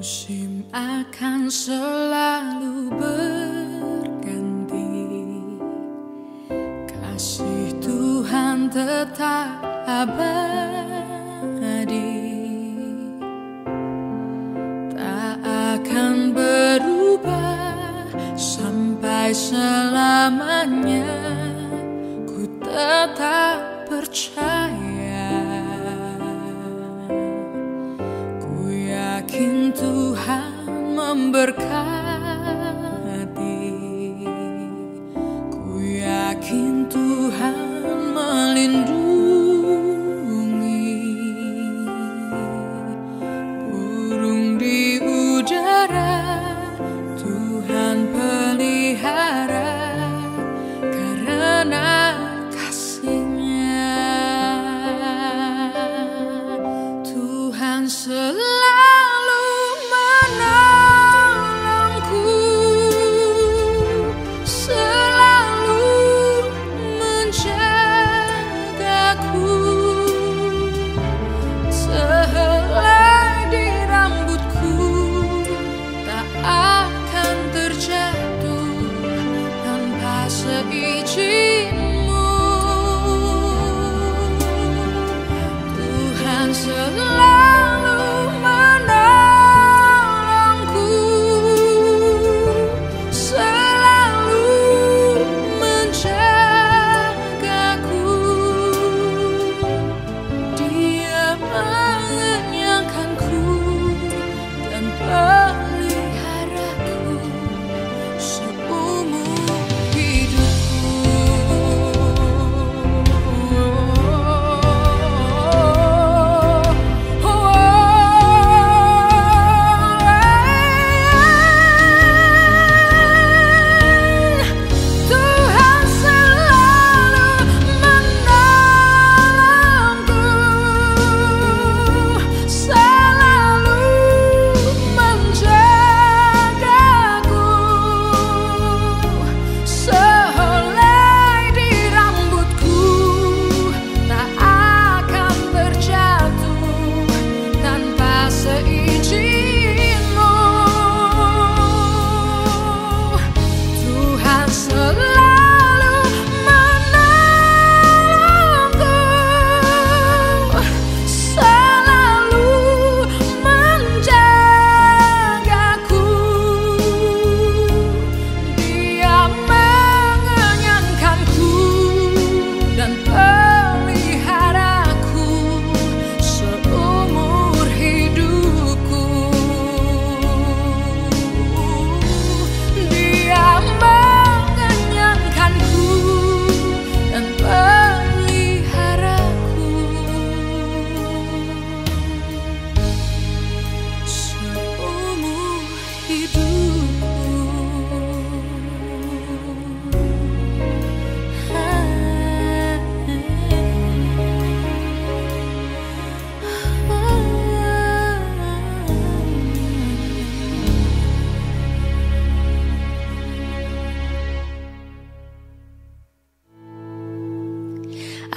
Musim akan selalu berganti, kasih Tuhan tetap abadi, tak akan berubah sampai selamanya. Ku tetap percaya, yakin Tuhan memberkati, ku yakin Tuhan melindungi. Burung di udara Tuhan pelihara karena kasih-Nya. Tuhan selalu seizin-Mu. Tuhan selalu menolongku, selalu menjagaku. Dia mengenyangkanku dan peliharaku seumur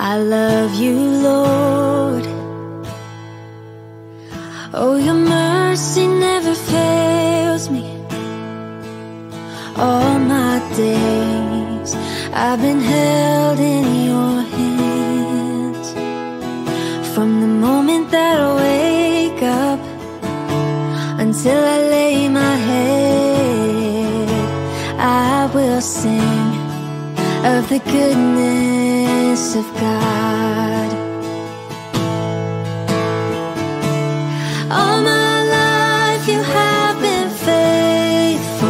I love you, Lord. Oh, your mercy never fails me. All my days I've been held in your hands. From the moment that I wake up until I lay my head, I will sing of the goodness of God. All my life you have been faithful.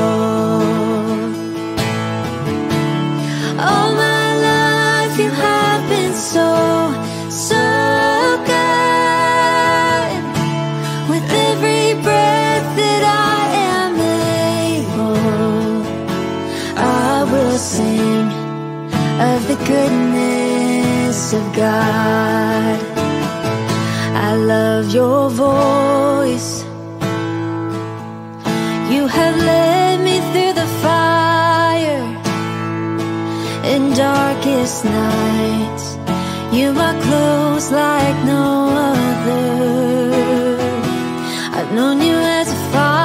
All my life you have been so, so good. With every breath that I am able, I will sing of the goodness of God. I love your voice. You have led me through the fire in darkest nights. You are close like no other. I've known you as a father.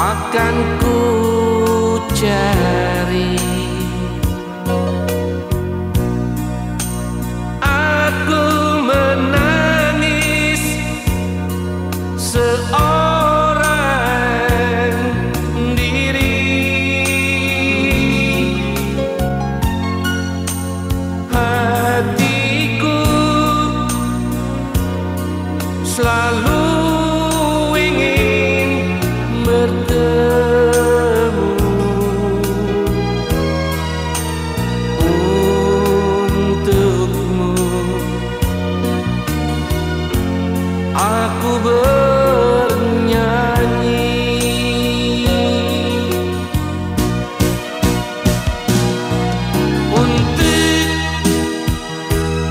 akan ku cari. Aku menangis seorang diri. Hatiku selalu ingin bertemu untukmu. Aku bernyanyi untuk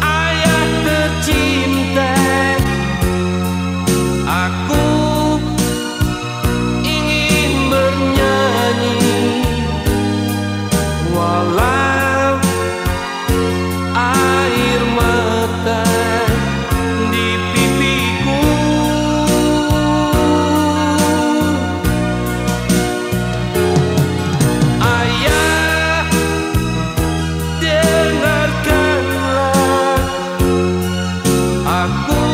ayah tercinta. Aku ingin bernyanyi walau air mata di pipiku. Ayah, dengarkanlah, aku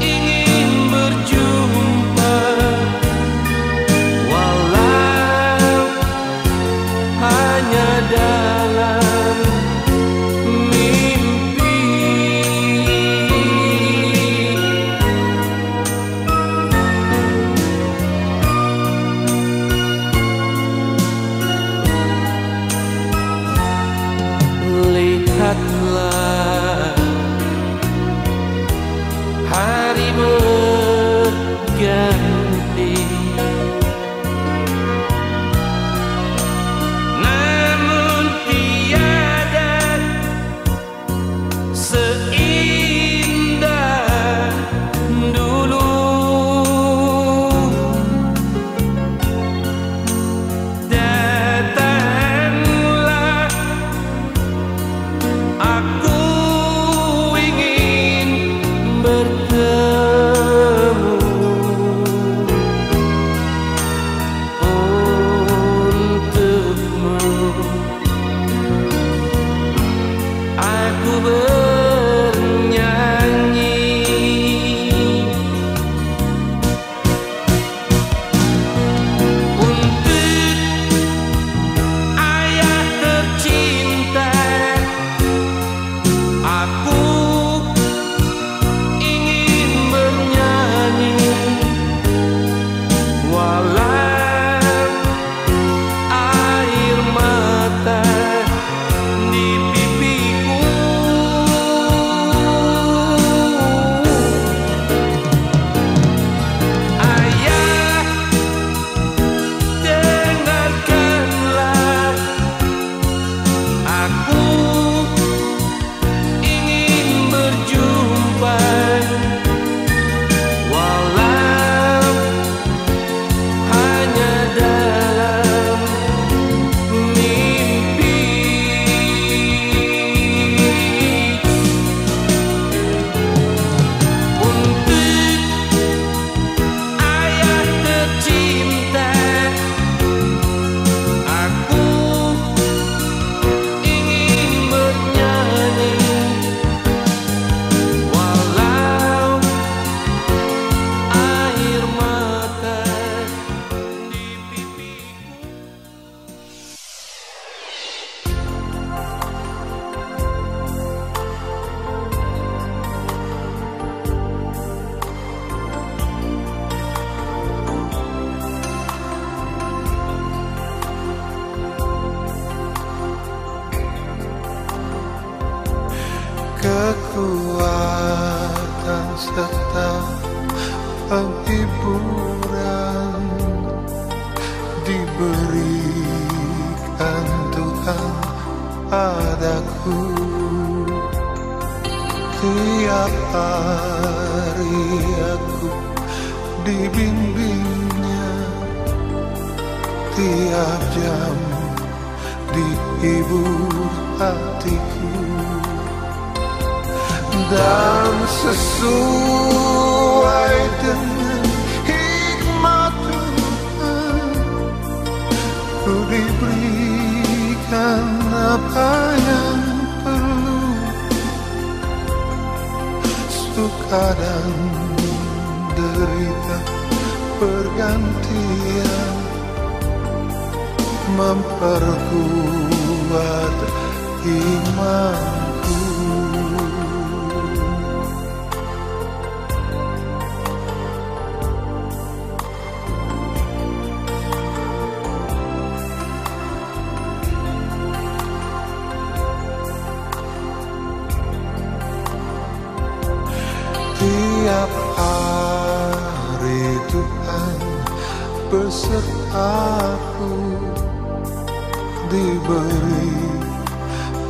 ingin berjumpa walau hanya dalam mimpi. Lihatlah, hari berganti, namun tiada seindah dulu. Datanglah, aku ingin bertemu untukmu. Aku bernyanyi untuk ayah tercinta. Aku ingin bernyanyi walau air mata di pipiku. Ayah, dengarkanlah, aku ingin berjumpa walau hanya dalam mimpi. Untuk ayah tercinta, aku ingin bernyanyi walau air mata di pipiku. Kekuatan serta penghiburan diberikan Tuhan padaku. Tiap hari aku dibimbingnya, tiap jam dihibur hatiku. Dan sesuai dengan hikmat-Mu suka dan derita bergantian memperkuat imanku. Tiap hari Tuhan besertaku, diberi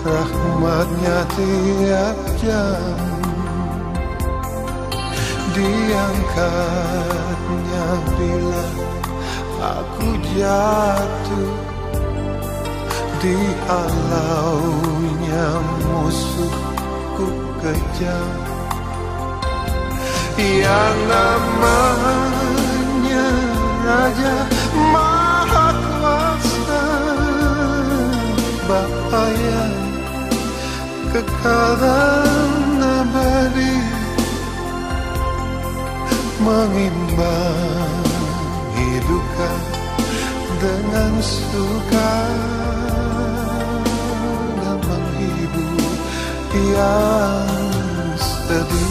rahmat-Nya tiap jam, diangkat-Nya bila aku jatuh, dihalau-Nya musuhku kejam. Yang namanya Raja Maha Kuasa, Bapa yang kekal dan abadi, mengimbangi duka dengan suka dan menghibur yang sedih.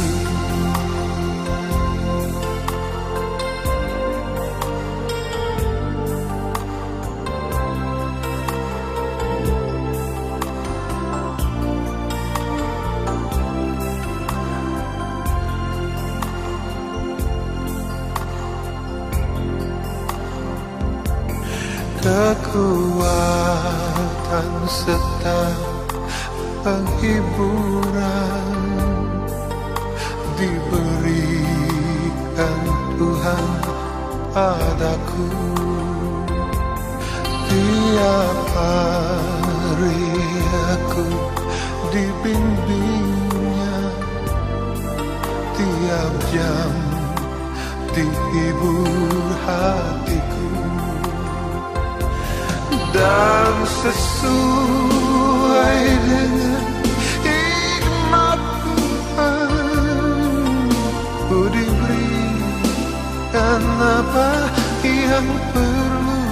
Kekuatan serta penghiburan diberikan Tuhan padaku. Tiap hari aku dibimbing-Nya, tiap jam dihibur hatiku. Dan sesuai dengan hikmat Tuhan, ku diberikan apa yang perlu,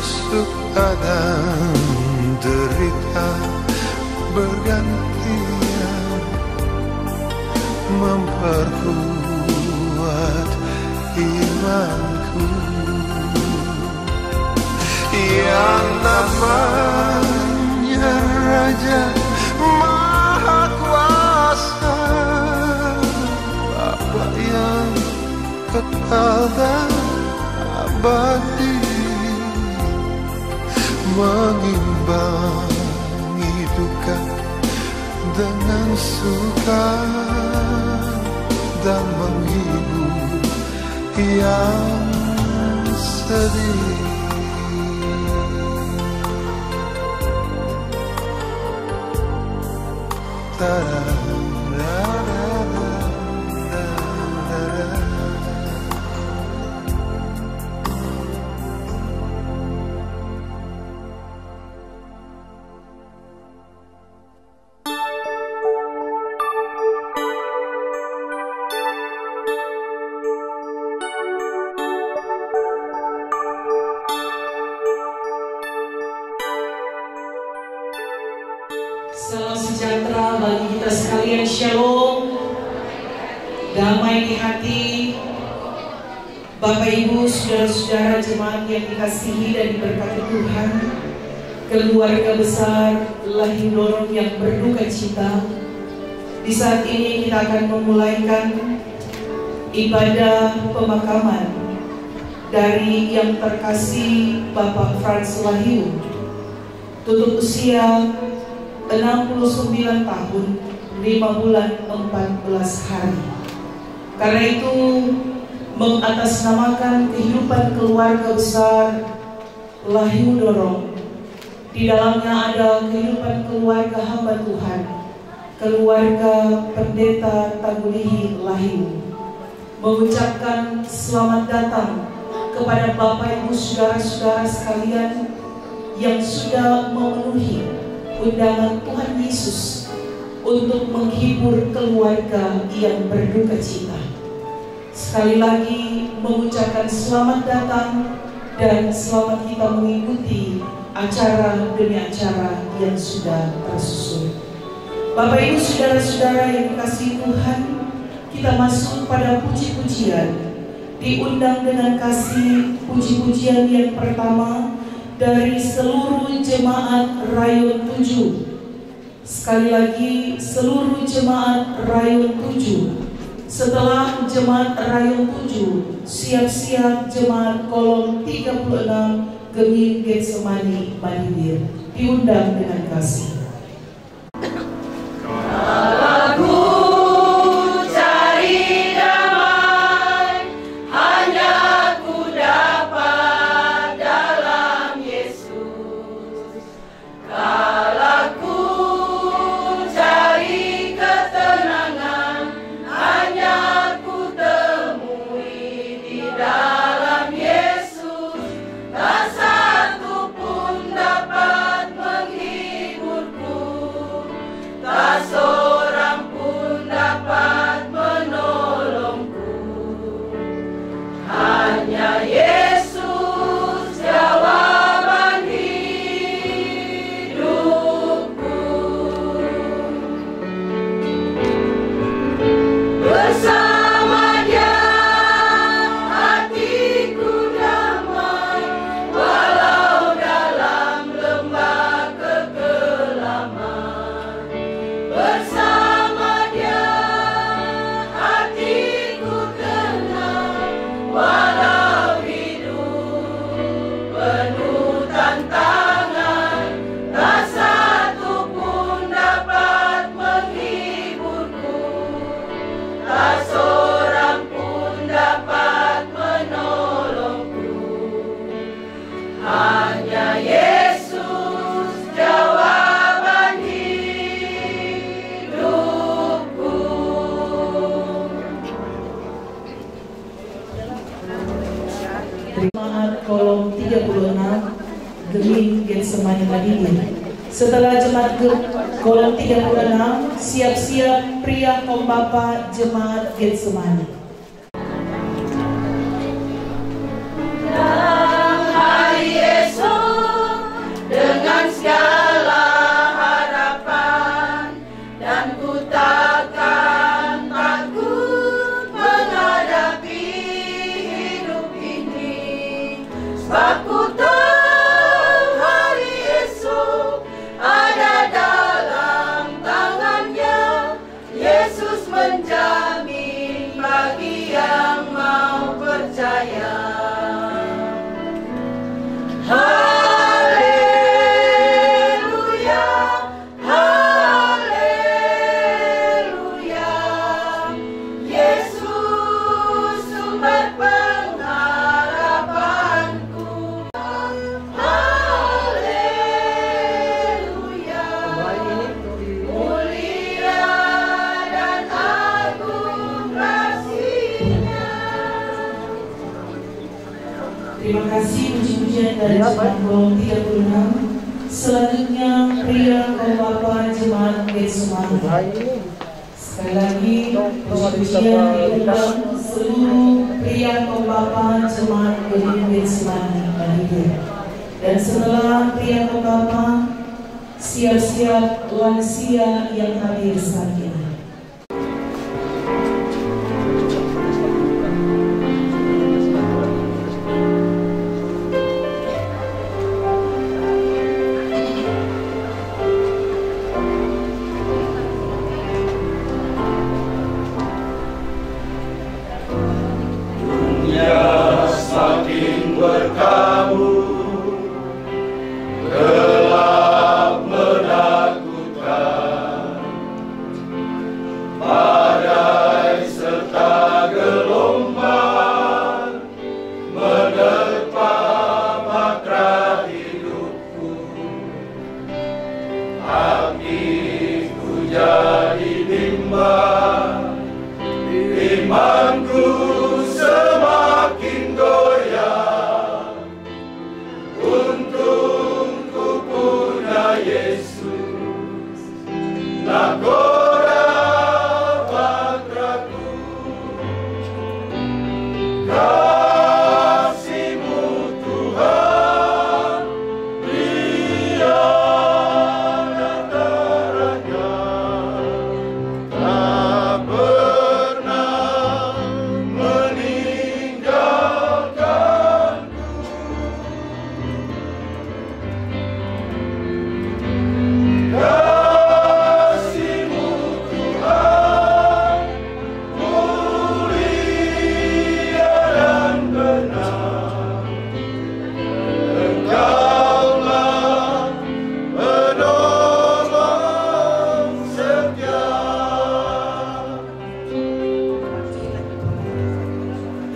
suka dan derita bergantian, memperkuat imanku. Yang namanya Raja Maha Kuasa, Bapa yang kekal dan abadi, mengimbangi duka dengan suka dan menghibur yang sedih. Salam sejahtera bagi kita sekalian, shalom, damai di hati. Bapak Ibu, saudara-saudara jemaat yang dikasihi dan diberkati Tuhan, keluarga besar Lahir Dorong yang berduka cita, di saat ini kita akan memulaikan ibadah pemakaman dari yang terkasih Bapak Frans Wahyu, tutup usia 69 tahun 5 bulan 14 hari. Karena itu mengatasnamakan kehidupan keluarga besar Lahyu Dorong, di dalamnya ada kehidupan keluarga hamba Tuhan, keluarga Pendeta Tagulihi Lahyu, mengucapkan selamat datang kepada Bapak Ibu saudara-saudara sekalian yang sudah memenuhi undangan Tuhan Yesus untuk menghibur keluarga yang berduka cita. Sekali lagi mengucapkan selamat datang dan selamat kita mengikuti acara demi acara yang sudah tersusun. Bapak Ibu saudara-saudara yang dikasihi Tuhan, kita masuk pada puji-pujian. Diundang dengan kasih puji-pujian yang pertama dari seluruh jemaat Rayon 7. Sekali lagi seluruh jemaat Rayon 7. Setelah jemaat Rayon 7, siap-siap jemaat kolom 36 Geming Getsemani Madinir. Diundang dengan kasih. Kolom 36 Geming Getsemani Madinir. Setelah jemaat kolom 36, siap-siap pria kaum bapa jemaat Getsemani. Terima kasih puji-pujian dari jemaat kolom 36. Selanjutnya pria kaum bapa jemaat Getsemani. Sekali lagi puji-pujian diundang seluruh pria kaum bapa jemaat Getsemani Madinir. Dan setelah pria kaum bapa, siap-siap lansia yang hadir saat ini. Gelap menakutkan,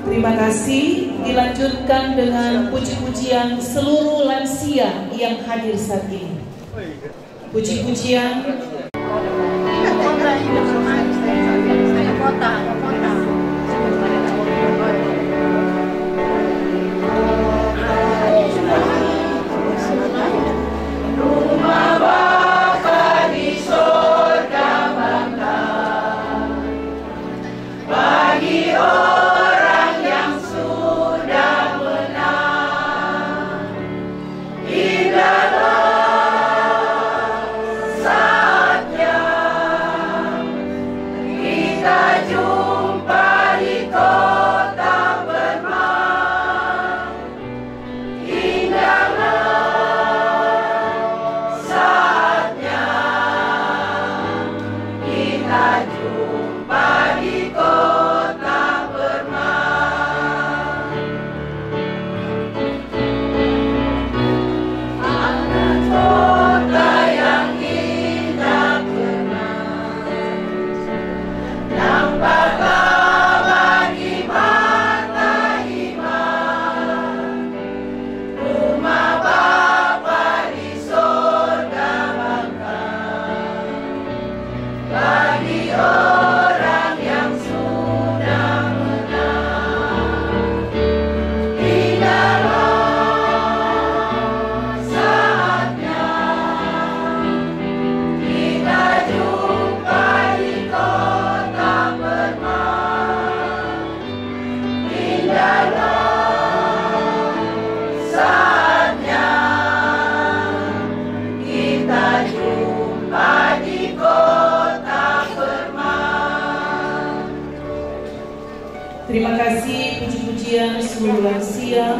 Terima kasih. Dilanjutkan dengan puji-pujian seluruh lansia yang hadir saat ini. Puji-pujian terima kasih puji-pujian seluruh lansia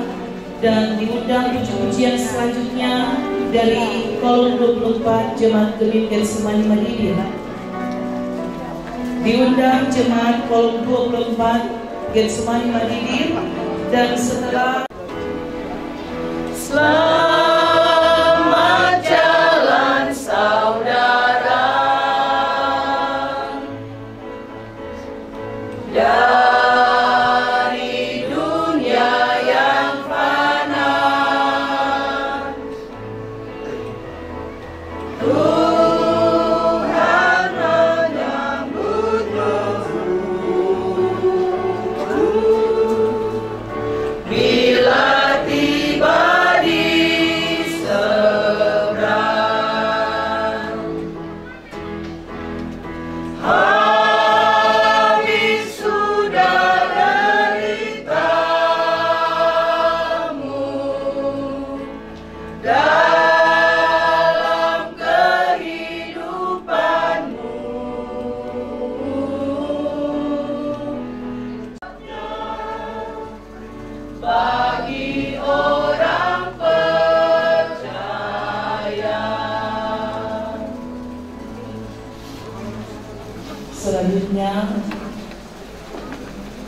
dan diundang puji-pujian selanjutnya dari kolom 24 Jemaat Gemim Getsemani Madinir. Diundang Jemaat kolom 24 Getsemani Madinir dan setelah Selamat jalan saudara dari dunia yang fana. Tuhan menyambutmu bila tiba di seberang. Habis sudah deritamu dalam kehidupanmu. Bagi orang percaya. selanjutnya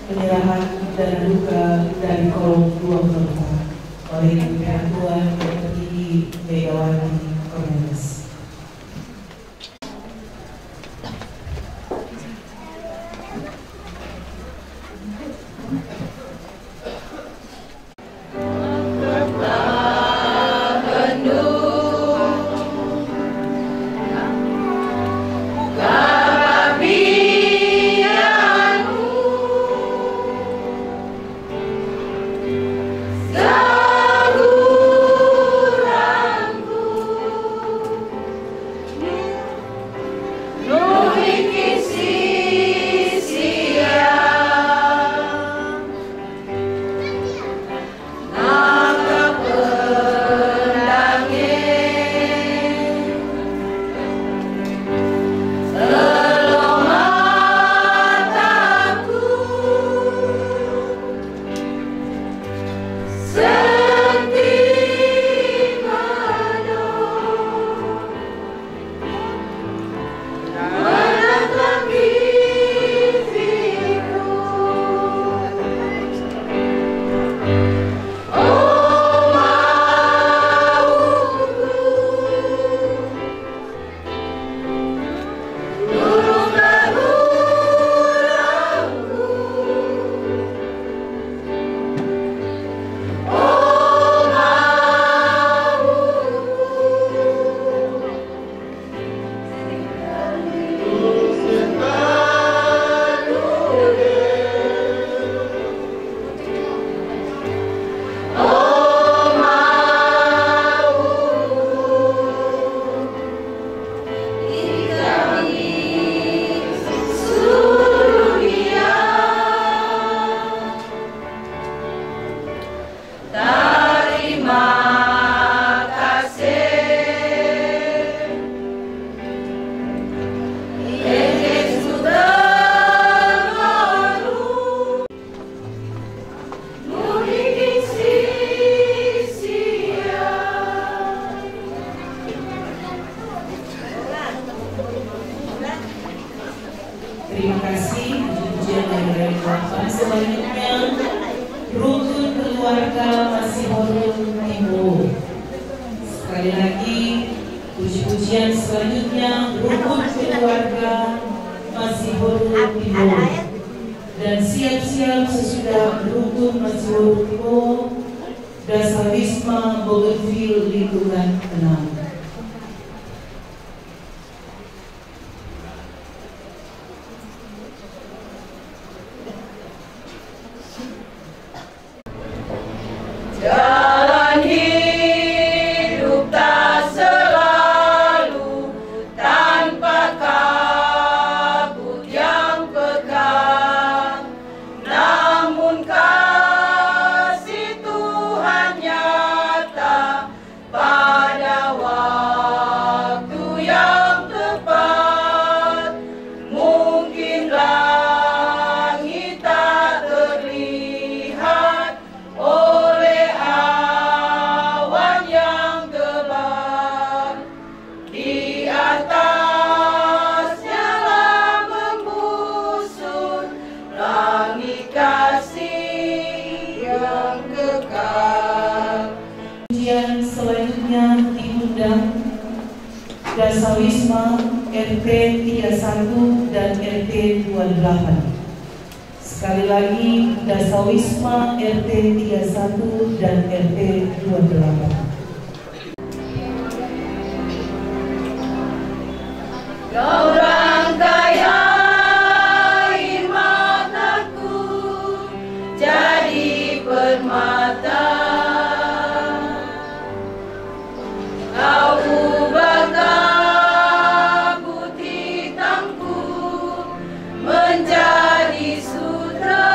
penyerahan dana duka dari kolom 24 oleh Ibu Ketua Tertinggi Megawati Komunis. Lagu rukun keluarga Masihorul Timur. Sekali lagi, puji-pujian selanjutnya rukun keluarga Masihorul Timur. Dan siap-siap sesudah rukun Masihorul Timur, Dasar Wisma Bougainville lingkungan 6. Jalan hidup tak selalu tanpa kabut yang pekat, namun kasih Tuhan nyata pada waktu yang tepat. Mungkin langit tak terlihat oleh awan yang gelap, di atasnya lah membusur langit kasih yang kekal. Pujian selanjutnya diundang Dasar Wisma RT 31 dan RT 28. Sekali lagi, Dasar Wisma RT 31 dan RT 28. Kau rangkai air mataku jadi permata, kau ubah kabut hitamku menjadi sutra,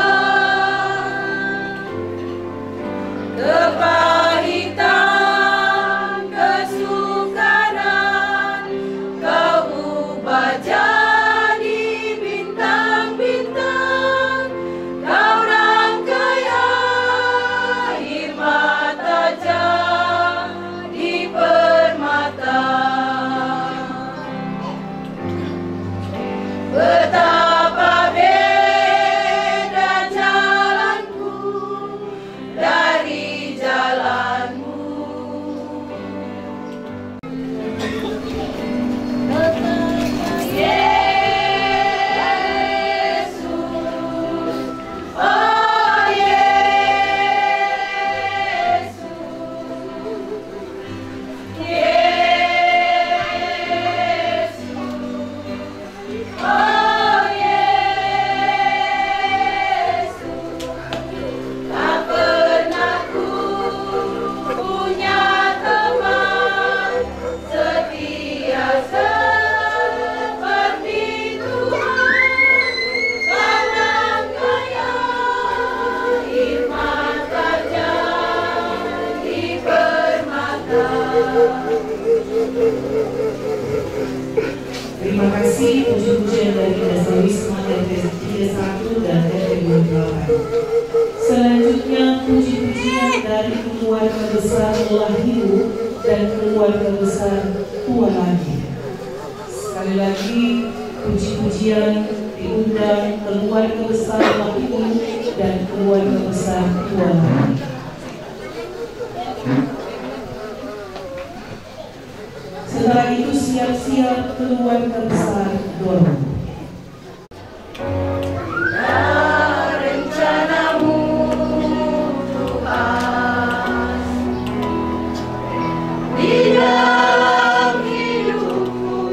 kepahitan kesukaran kau ubah jadi bintang-bintang. Kau rangkai air mata jadi permata. Betapa beda jalanku dari jalanmu. Yesus, oh Yesus, Yesus, oh Yesus. Tak pernah ku punya teman setia seperti Tuhan. Kau rangkai air mata jadi permata. Terima kasih puji-pujian dari Dasar Wisma RT 31 dan RT 28. Selanjutnya puji-pujian dari keluarga besar Wahyu dan keluarga besar Tua Lagi. Sekali lagi puji-pujian diundang keluarga besar Wahyu dan keluarga besar Tua Lagi. Setelah itu siap-siap keluarga besar Dorong. Rencanamu Tuhan di dalam hidupku,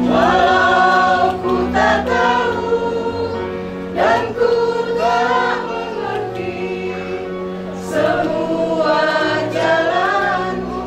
walau ku tak tahu dan ku tak mengerti semua jalanmu.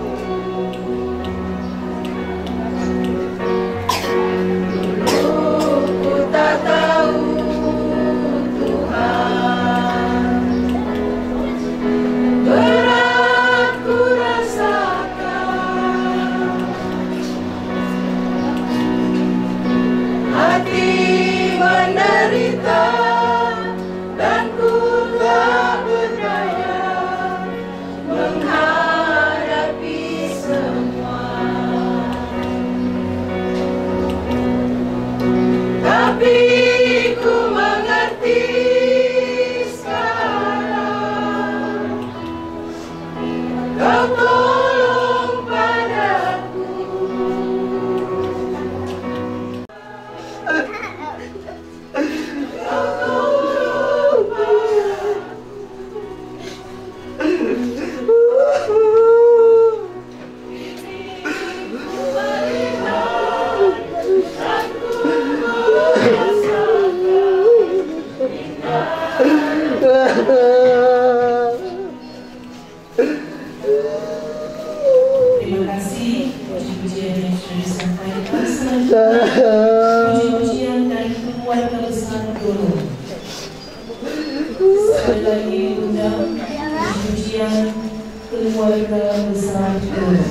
keluarga besar Doro.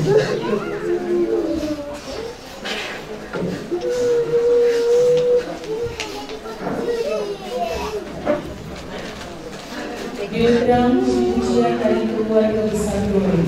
Diundang puji-pujian dari keluarga besar Doro.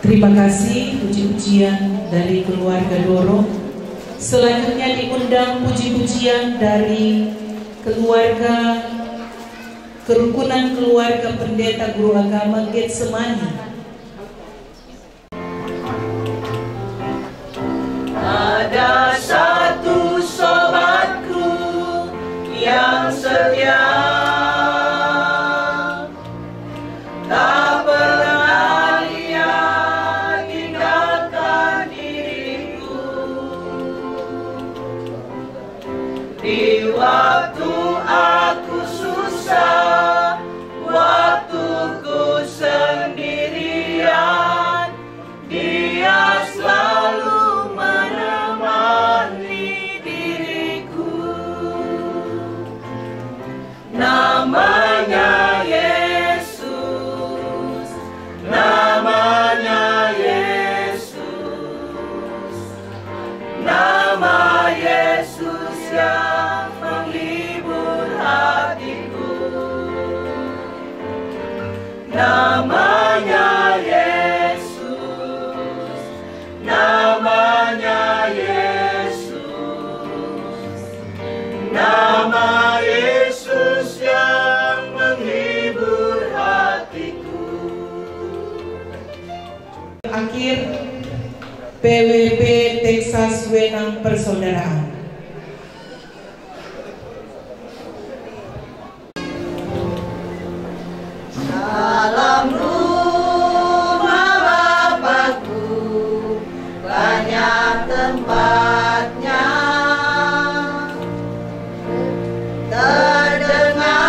Terima kasih puji-pujian dari keluarga Doro. Selanjutnya diundang puji-pujian dari keluarga Kerukunan Keluarga Pendeta Guru Agama Getsemani. Ada satu sobatku yang setia, tak pernah ia tinggalkan diriku. Di waktu aku susah, waktuku sendirian, dia selalu menemani diriku. Namanya Yesus, namanya Yesus, nama Yesus yang menghibur hatiku. Namanya Yesus, namanya Yesus, nama Yesus yang menghibur hatiku. Akhir PWP Texas Wenang Persaudaraan. Dalam rumah Bapakku banyak tempatnya, terdengar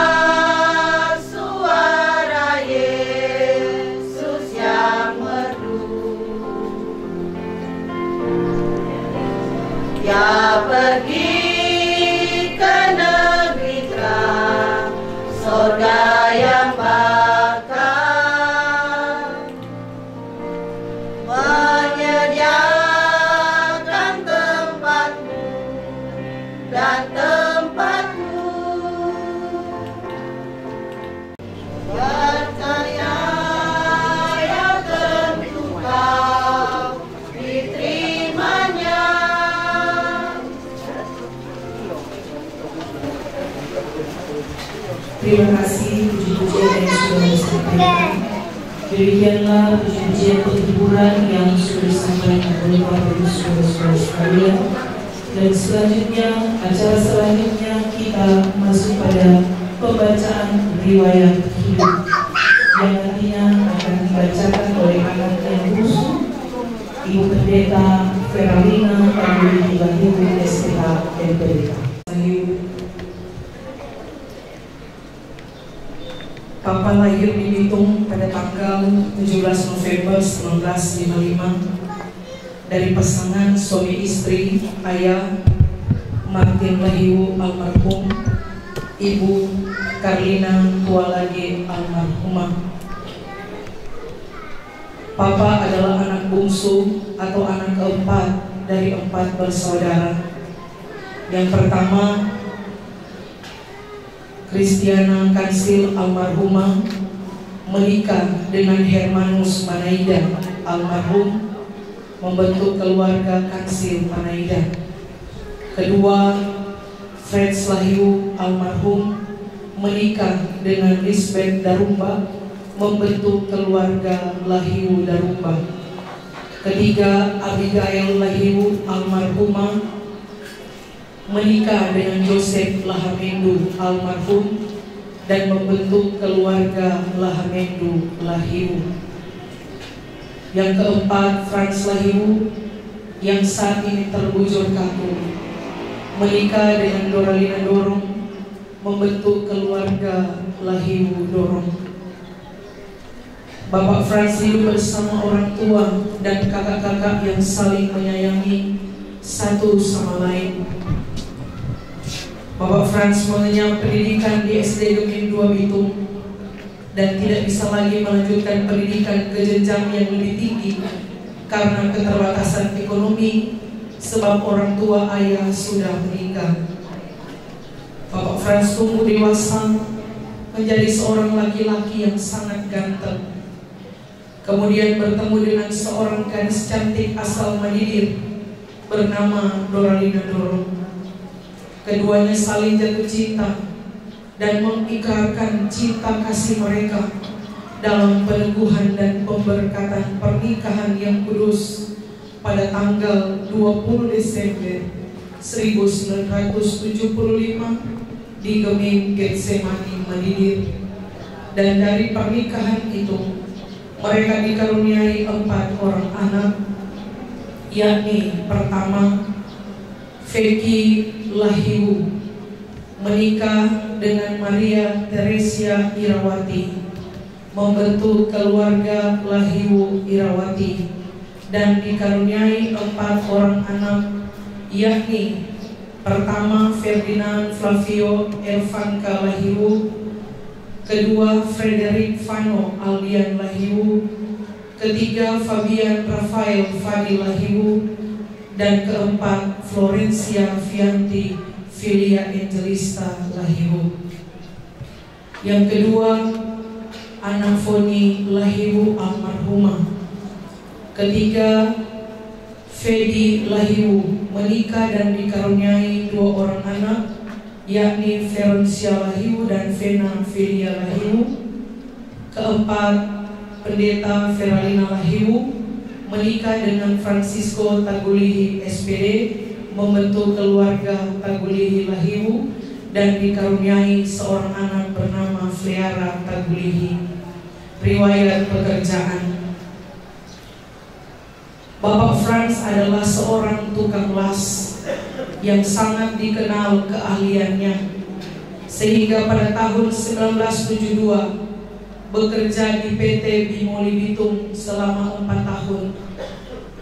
suara Yesus yang merdu. Dia pergi ke negeri terang, surga yang bakal menyediakan tempatmu dan tempatmu. Percaya ya tentu kau diterimanya. Terima kasih puji-pujian yang sudah disampaikan. Demikianlah puji-pujian penghiburan yang sudah disampaikan oleh Bapak Ibu Saudara-saudara sekalian. Dan selanjutnya, acara selanjutnya kita masuk pada pembacaan riwayat hidup yang nantinya akan dibacakan oleh anak yang khusus Ibu Pendeta Feralina Kanduri Ibu SPH MPDK. Papa lahir di Bitung pada tanggal 17 November 1955 dari pasangan suami istri Ayah Martin Lahiwu almarhum, Ibu Karlina Tualage almarhumah. Papa adalah anak bungsu atau anak keempat dari 4 bersaudara. Yang pertama, Kristiana Kansil almarhumah menikah dengan Hermanus Manaida almarhum, membentuk keluarga Kansil Manaida. Kedua, Freds Lahiwu almarhum menikah dengan Lisbeth Darumba, membentuk keluarga Lahiwu Darumba. Ketiga, Abigail Lahiwu almarhumah menikah dengan Joseph Lahamendu almarhum dan membentuk keluarga Lahamendu Lahiwu. Yang keempat, Frans Lahiwu yang saat ini terbujur kaku menikah dengan Doralina Dorong, membentuk keluarga Lahiwu Dorong. Bapak Frans hidup bersama orang tua dan kakak-kakak yang saling menyayangi satu sama lain. Bapak Frans mengenyam pendidikan di SD Gemin 2 Bitung dan tidak bisa lagi melanjutkan pendidikan ke jenjang yang lebih tinggi karena keterbatasan ekonomi sebab orang tua ayah sudah meninggal. Bapak Frans tumbuh dewasa menjadi seorang laki-laki yang sangat ganteng. Kemudian bertemu dengan seorang gadis cantik asal Madidir bernama Doralina Dorong. Keduanya saling jatuh cinta dan mengikrarkan cinta kasih mereka dalam peneguhan dan pemberkatan pernikahan yang kudus pada tanggal 20 Desember 1975 di Gemin Getsemani Madidir. Dan dari pernikahan itu mereka dikaruniai 4 orang anak, yakni pertama, Feki Lahiwu menikah dengan Maria Teresia Irawati, membentuk keluarga Lahiwu Irawati dan dikaruniai 4 orang anak, yakni pertama Ferdinand Flavio Elvanka Lahiwu, kedua Frederick Vano Aldian Lahiwu, ketiga Fabian Rafael Fadi Lahiwu, dan keempat Florencia Fianti Filia Angelista Lahiwu. Yang kedua, Ana Foni Lahiwu almarhumah. Ketiga, Fedi Lahiwu menikah dan dikaruniai 2 orang anak, yakni Ferencia Lahiwu dan Vena Filia Lahiwu. Keempat, Pendeta Feralina Lahiwu menikah dengan Francisco Tagulihi SPD, membentuk keluarga Tagulihi Lahiwu dan dikaruniai seorang anak bernama Fleara Tagulihi. Riwayat pekerjaan: Bapak Frans adalah seorang tukang las yang sangat dikenal keahliannya, sehingga pada tahun 1972 bekerja di PT Bimoli Bitung selama 4 tahun,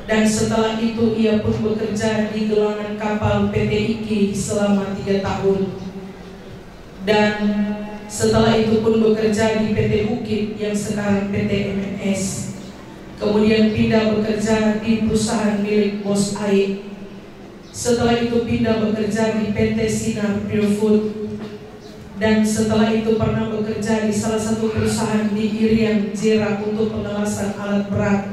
dan setelah itu ia pun bekerja di gelangan kapal PT IKI selama 3 tahun, dan setelah itu pun bekerja di PT Bukit yang sekarang PT MNS. Kemudian pindah bekerja di perusahaan milik Bos Aik. Setelah itu pindah bekerja di PT Sinar Biofood, dan setelah itu pernah bekerja di salah satu perusahaan di Irian Jera untuk pengelasan alat berat,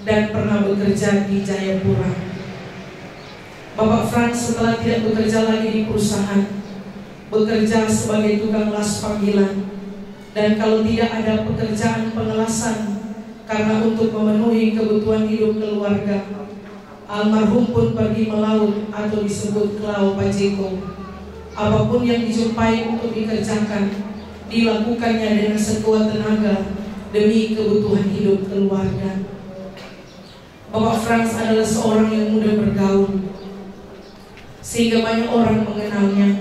dan pernah bekerja di Jayapura. Bapak Frans setelah tidak bekerja lagi di perusahaan, bekerja sebagai tukang las panggilan, dan kalau tidak ada pekerjaan pengelasan karena untuk memenuhi kebutuhan hidup keluarga, almarhum pun pergi melaut atau disebut Klau Pajeko. Apapun yang dijumpai untuk dikerjakan, dilakukannya dengan sekuat tenaga demi kebutuhan hidup keluarga. Bapak Frans adalah seorang yang mudah bergaul, sehingga banyak orang mengenalnya.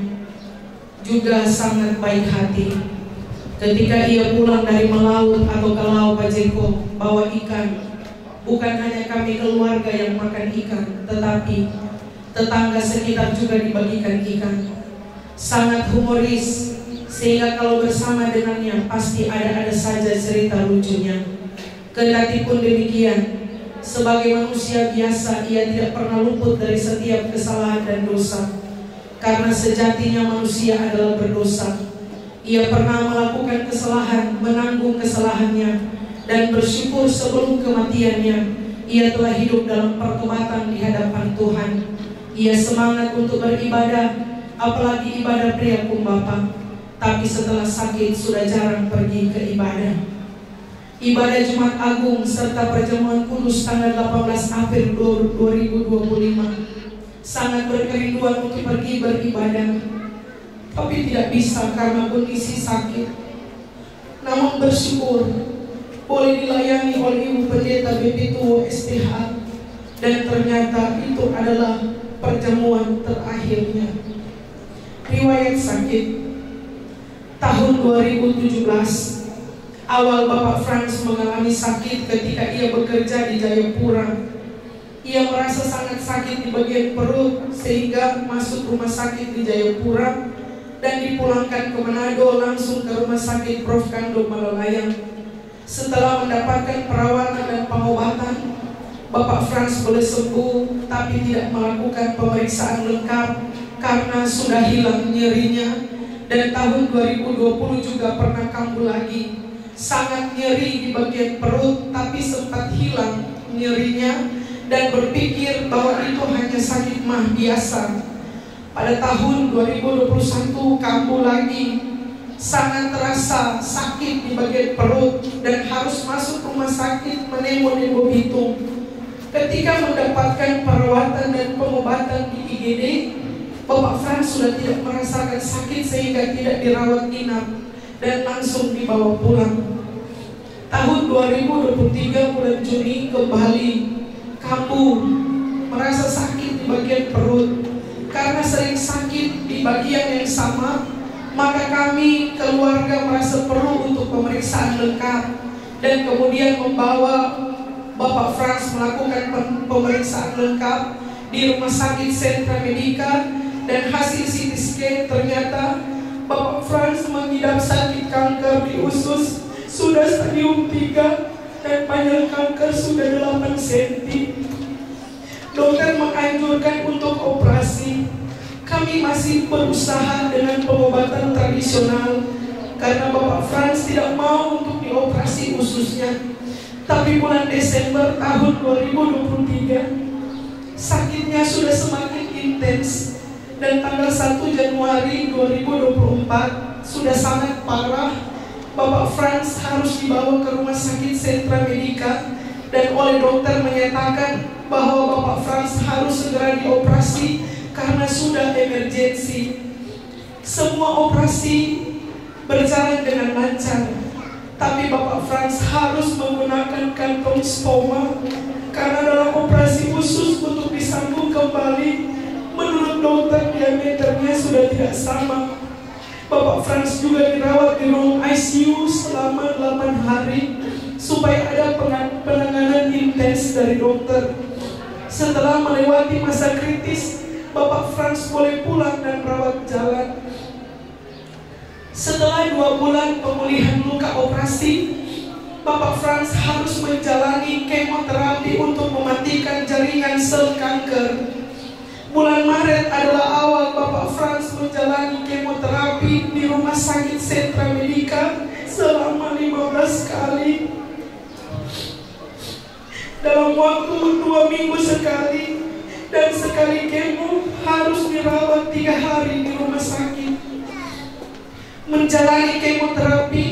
Juga sangat baik hati, Ketika ia pulang dari melaut atau ke laut Pajeko bawa ikan, bukan hanya kami keluarga yang makan ikan, tetapi tetangga sekitar juga dibagikan ikan. Sangat humoris, sehingga kalau bersama dengannya pasti ada saja cerita lucunya. Kendati pun demikian, sebagai manusia biasa ia tidak pernah luput dari setiap kesalahan dan dosa. Karena sejatinya manusia adalah berdosa. Ia pernah melakukan kesalahan, menanggung kesalahannya, dan bersyukur sebelum kematiannya ia telah hidup dalam pertobatan di hadapan Tuhan. Ia semangat untuk beribadah, apalagi ibadah pria kumbapa. Tapi setelah sakit sudah jarang pergi ke ibadah. Ibadah Jumat Agung serta perjamuan kudus tanggal 18 April 2025 sangat berkerinduan untuk pergi beribadah, tapi tidak bisa karena kondisi sakit. Namun bersyukur boleh dilayani oleh Ibu Pendeta Bebituo STH, dan ternyata itu adalah perjamuan terakhirnya. Riwayat sakit tahun 2017, awal Bapak Frans mengalami sakit ketika ia bekerja di Jayapura. Ia merasa sangat sakit di bagian perut sehingga masuk rumah sakit di Jayapura dan dipulangkan ke Manado langsung ke rumah sakit Prof. Kando Malalayang. Setelah mendapatkan perawatan dan pengobatan, Bapak Frans boleh sembuh tapi tidak melakukan pemeriksaan lengkap karena sudah hilang nyerinya, dan tahun 2020 juga pernah kambuh lagi. Sangat nyeri di bagian perut tapi sempat hilang nyerinya dan berpikir bahwa itu hanya sakit mah biasa. Pada tahun 2021 kambuh lagi, sangat terasa sakit di bagian perut dan harus masuk rumah sakit Menemo Bitung. Ketika mendapatkan perawatan dan pengobatan di IGD, Bapak Frans sudah tidak merasakan sakit sehingga tidak dirawat inap dan langsung dibawa pulang. Tahun 2023 bulan Juni kembali kambuh, merasa sakit di bagian perut. Karena sering sakit di bagian yang sama, maka kami keluarga merasa perlu untuk pemeriksaan lengkap, dan kemudian membawa Bapak Frans melakukan pemeriksaan lengkap di Rumah Sakit Sentra Medica, dan hasil CT scan ternyata Bapak Frans mengidap sakit kanker di usus, sudah stadium 3 dan panjang kanker sudah 8 cm. Dokter menganjurkan untuk operasi. Kami masih berusaha dengan pengobatan tradisional karena Bapak Frans tidak mau untuk dioperasi ususnya. Tapi bulan Desember tahun 2023 sakitnya sudah semakin intens, dan tanggal 1 Januari 2024 sudah sangat parah. Bapak Frans harus dibawa ke Rumah Sakit Sentra Medica, dan oleh dokter menyatakan bahwa Bapak Frans harus segera dioperasi karena sudah emergensi. Semua operasi berjalan dengan lancar, tapi Bapak Frans harus menggunakan kantong stoma karena dalam operasi usus untuk disambung kembali, menurut dokter diameternya sudah tidak sama. Bapak Frans juga dirawat di ruang ICU selama 8 hari supaya ada penanganan intens dari dokter. Setelah melewati masa kritis, Bapak Frans boleh pulang dan rawat jalan. Setelah 2 bulan pemulihan luka operasi, Bapak Frans harus menjalani kemoterapi untuk mematikan jaringan sel kanker. Bulan Maret adalah awal Bapak Frans menjalani kemoterapi di Rumah Sakit Sentra Medica selama 15 kali. Dalam waktu 2 minggu sekali, dan sekali kemo harus dirawat 3 hari di rumah sakit. Menjalani kemoterapi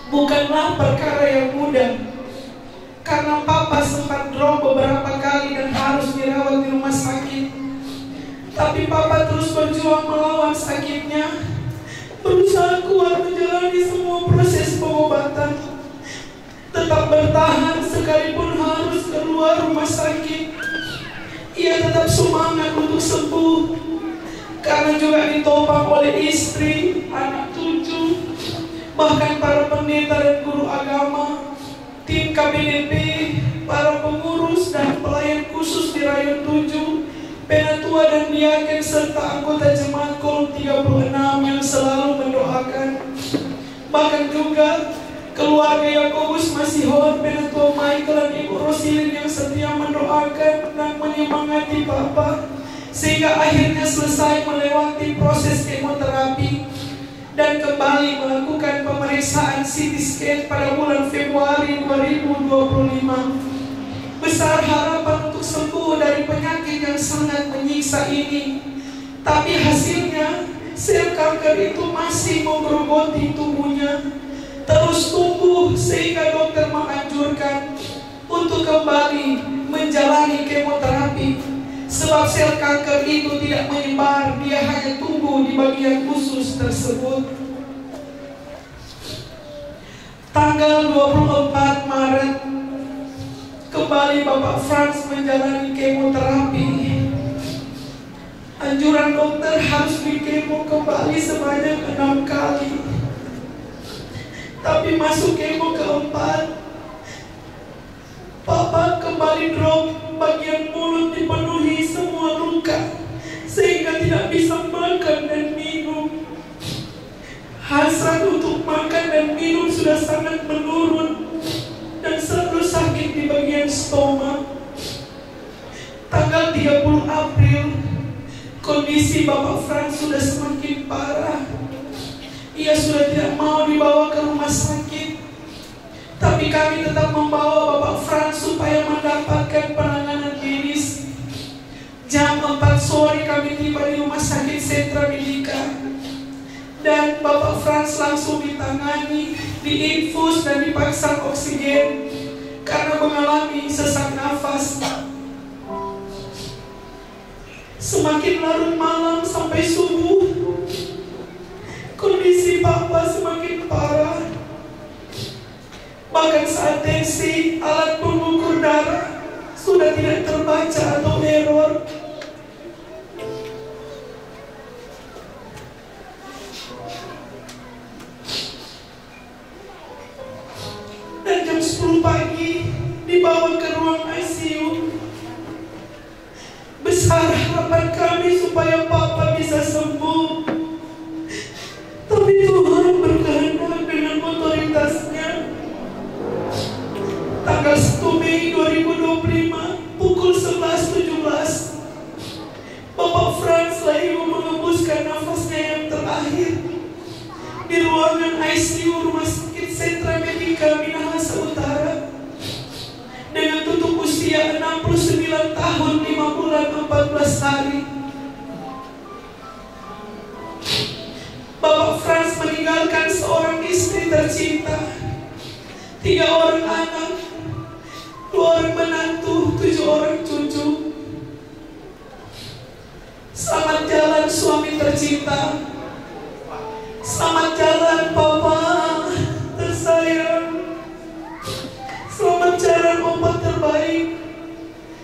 bukanlah perkara yang mudah, karena Papa sempat drop beberapa kali dan harus dirawat di rumah sakit. Tapi Papa terus berjuang melawan sakitnya, berusaha kuat menjalani semua proses pengobatan, tetap bertahan sekalipun harus keluar rumah sakit. Ia tetap semangat untuk sembuh, karena juga ditopang oleh istri, anak cucu, bahkan para pendeta dan guru agama, tim KBDP, para pengurus dan pelayan khusus di Rayon 7, penatua dan diaken serta anggota jemaat Kolom 36 yang selalu mendoakan. Bahkan juga keluarga Yakobus Masihon, penatua Michael dan Ibu Rosilin yang setia mendoakan dan menyemangati Bapak sehingga akhirnya selesai melewati proses kemoterapi dan kembali melakukan pemeriksaan CT scan pada bulan Februari 2025. Besar harapan untuk sembuh dari penyakit yang sangat menyiksa ini, tapi hasilnya sel kanker itu masih menggerogoti tubuhnya, terus tumbuh sehingga dokter menganjurkan untuk kembali menjalani kemoterapi. Sebab sel kanker itu tidak menyebar, dia hanya tumbuh di bagian khusus tersebut. Tanggal 24 Maret kembali Bapak Frans menjalani kemoterapi. Anjuran dokter harus dikemo kembali sebanyak 6 kali. Tapi masuk kemo keempat, Bapak kembali drop, bagian mulut dipenuhi semua luka sehingga tidak bisa makan dan minum. Hasrat untuk makan dan minum sudah sangat menurun dan selalu sakit di bagian stoma. Tanggal 30 April, kondisi Bapak Frans sudah semakin parah. Ia sudah tidak mau dibawa ke rumah sakit, tapi kami tetap membawa Bapak Frans supaya mendapatkan penanganan medis. Jam 4 sore kami tiba di rumah sakit Sentra Medika, dan Bapak Frans langsung ditangani, diinfus dan dipasang oksigen karena mengalami sesak nafas. Semakin larut malam sampai subuh, kondisi Bapak semakin parah. Bahkan saat tensi, alat pengukur darah sudah tidak terbaca atau error. Dan jam 10 pagi dibawa ke ruang ICU. Besar harapan kami supaya Papa bisa sembuh, tapi Tuhan berkehendak dengan otoritasnya. Tanggal 1 Mei 2025 pukul 11.17, Bapak Frans Layu mengembuskan nafasnya yang terakhir di ruangan ICU Rumah Sakit Sentra Medika Minahasa Utara dengan tutup usia 69 tahun 5 bulan 14 hari. Bapak Frans meninggalkan seorang istri tercinta, 3 orang anak, 2 orang menantu, 7 orang cucu. Selamat jalan suami tercinta. Selamat jalan Papa tersayang. Selamat jalan Opa terbaik.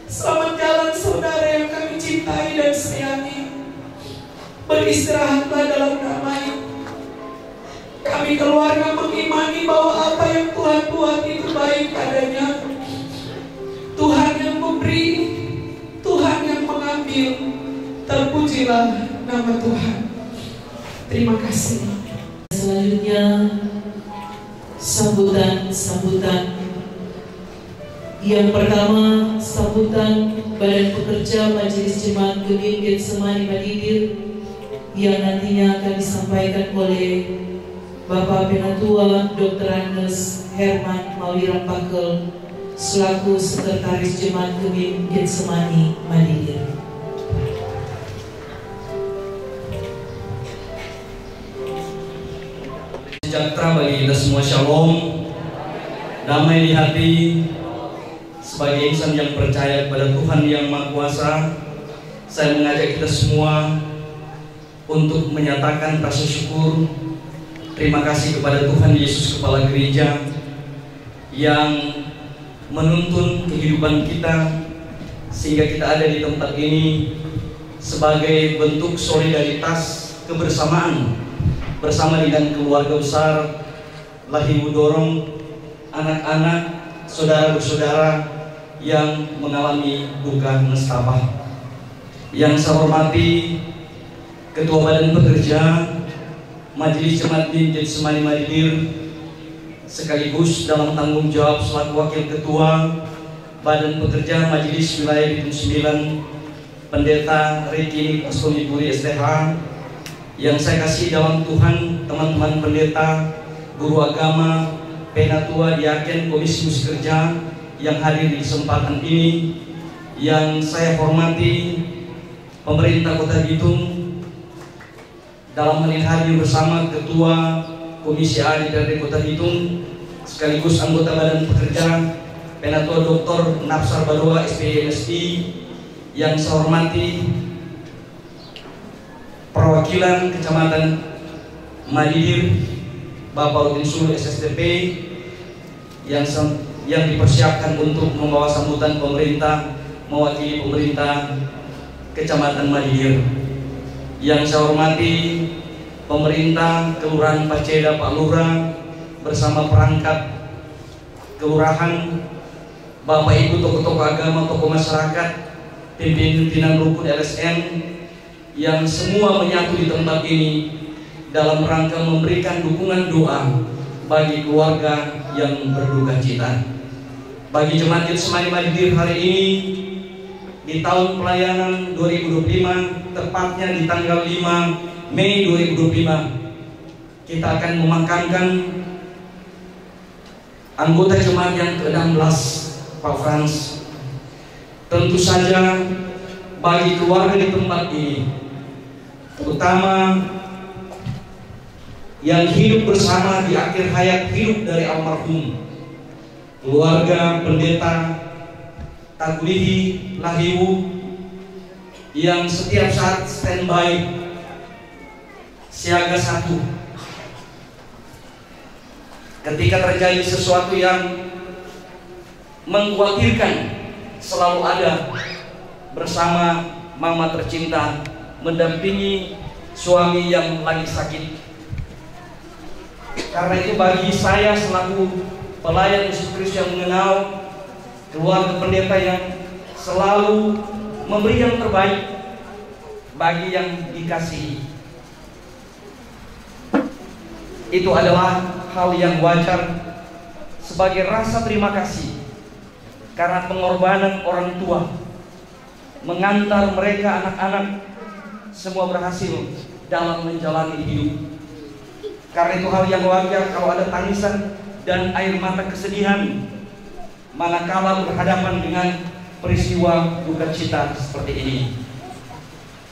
Selamat jalan saudara yang kami cintai dan sayangi. Beristirahatlah dalam damai. Kami keluarga mengimani bahwa apa yang Tuhan buat itu baik adanya. Tuhan yang memberi, Tuhan yang mengambil. Terpujilah nama Tuhan. Terima kasih. Selanjutnya sambutan. Yang pertama, sambutan Badan Pekerja Majelis Jemaat Gemim Getsemani Madidir yang nantinya akan disampaikan oleh Bapak Penatua Dr. Agnes Herman Mawiran Pakel selaku Sekretaris Jemaat Gemim Getsemani Madidir. Sejahtera bagi kita semua, shalom, damai di hati. Sebagai insan yang percaya kepada Tuhan yang Maha Kuasa, saya mengajak kita semua untuk menyatakan rasa syukur, terima kasih kepada Tuhan Yesus Kepala Gereja yang menuntun kehidupan kita sehingga kita ada di tempat ini sebagai bentuk solidaritas kebersamaan bersama dengan keluarga besar Lahiwu dorong anak-anak, saudara-saudara yang mengalami duka nestapa. Yang saya hormati Ketua Badan Pekerja Majelis Jemaat Binjai Semani Madinir, sekaligus dalam tanggung jawab selaku Wakil Ketua Badan Pekerja Majelis Wilayah Bitung 9, Pendeta Riki Astomipuri STH, yang saya kasih dalam Tuhan, teman-teman pendeta, guru agama, penatua, diaken, komisi musik kerja yang hadir di kesempatan ini, yang saya hormati pemerintah Kota Bitung dalam hadir bersama Ketua Komisi A DPRD Kota Bitung, sekaligus anggota Badan Pekerja Penatua Dr. Nafsar Badoa SPMSI, yang saya hormati perwakilan Kecamatan Madinir, Bapak Rutin Sulu SSTP yang dipersiapkan untuk membawa sambutan pemerintah, mewakili pemerintah Kecamatan Madinir. Yang saya hormati pemerintah Kelurahan Paceda, Pak Lurah bersama perangkat kelurahan, Bapak Ibu tokoh-tokoh agama, tokoh masyarakat, pimpinan rukun LSM yang semua menyatu di tempat ini dalam rangka memberikan dukungan doa bagi keluarga yang berduka cita. Bagi Jemaat Semani Madinir hari ini di tahun pelayanan 2025, tepatnya di tanggal 5 Mei 2025, kita akan memakamkan anggota jemaat yang ke-16, Pak Frans. Tentu saja bagi keluarga di tempat ini, terutama yang hidup bersama di akhir hayat hidup dari almarhum, keluarga pendeta Tagulihi Lahiwu yang setiap saat standby siaga satu ketika terjadi sesuatu yang mengkhawatirkan, selalu ada bersama mama tercinta, mendampingi suami yang lagi sakit. Karena itu bagi saya selaku pelayan Yesus Kristus yang mengenal keluarga pendeta yang selalu memberi yang terbaik bagi yang dikasihi, itu adalah hal yang wajar sebagai rasa terima kasih karena pengorbanan orang tua mengantar mereka anak-anak semua berhasil dalam menjalani hidup. Karena itu hal yang wajar kalau ada tangisan dan air mata kesedihan manakala berhadapan dengan peristiwa duka cita seperti ini.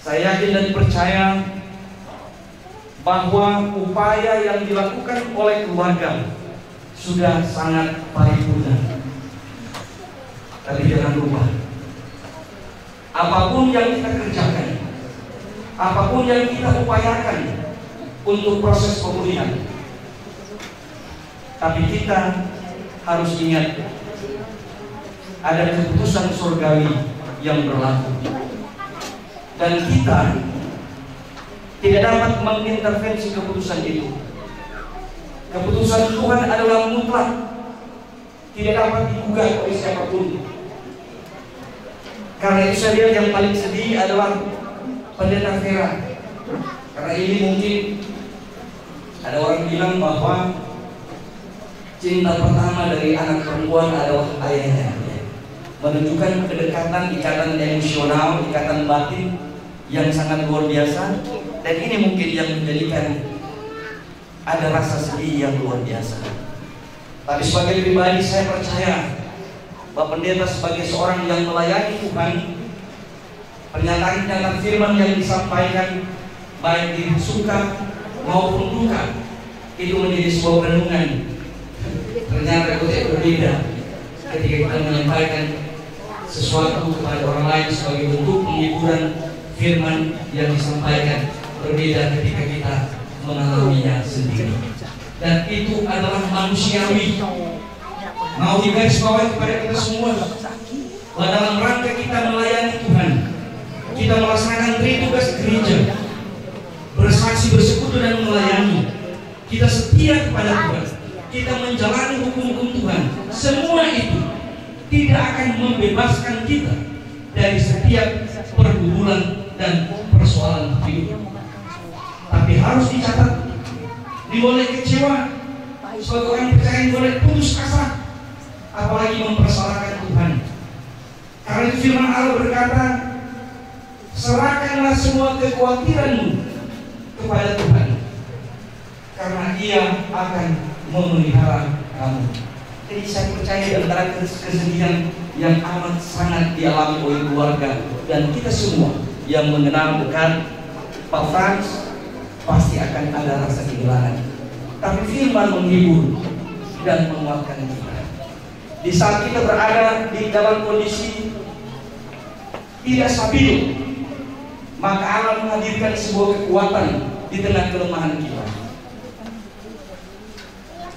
Saya yakin dan percaya bahwa upaya yang dilakukan oleh keluarga sudah sangat paripurna. Tapi jangan lupa, apapun yang kita kerjakan, apapun yang kita upayakan untuk proses pemulihan, tapi kita harus ingat ada keputusan surgawi yang berlaku, dan kita tidak dapat mengintervensi keputusan itu. Keputusan Tuhan adalah mutlak, tidak dapat digugat oleh siapapun. Karena itu saya lihat yang paling sedih adalah Pendeta Vera. Karena ini mungkin ada orang bilang bahwa cinta pertama dari anak perempuan adalah ayahnya, menunjukkan kedekatan, ikatan emosional, ikatan batin yang sangat luar biasa. Dan ini mungkin yang menjadikan ada rasa sedih yang luar biasa. Tapi sebagai pribadi saya percaya Bapak Pendeta sebagai seorang yang melayani Tuhan, pernyataan-pernyataan firman yang disampaikan baik di suka maupun duka itu menjadi sebuah renungan. Ternyata kita berbeda ketika kita menyampaikan sesuatu kepada orang lain sebagai bentuk penghiburan firman yang disampaikan, berbeda ketika kita mengalaminya sendiri. Dan itu adalah manusiawi. Mau digarisbawahi kepada kita semua, bahwa dalam rangka kita melayani Tuhan, kita melaksanakan tugas gereja, bersaksi, bersekutu dan melayani, kita setia kepada Tuhan. kita menjalani hukum-hukum Tuhan, semua itu tidak akan membebaskan kita dari setiap pergumulan dan persoalan hidup. Tapi harus dicatat, boleh kecewa, sebagai orang percaya boleh putus asa, apalagi mempersalahkan Tuhan. Karena itu firman Allah berkata, serahkanlah semua kekhawatiranmu kepada Tuhan, karena Dia akan memelihara kamu. Jadi saya percaya di antara kesedihan yang amat sangat dialami oleh keluarga dan kita semua yang mengenal dekat Pak Frans, pasti akan ada rasa kehilangan. Tapi firman menghibur dan menguatkan kita. Di saat kita berada di dalam kondisi tidak stabil, maka Allah menghadirkan sebuah kekuatan di tengah kelemahan kita.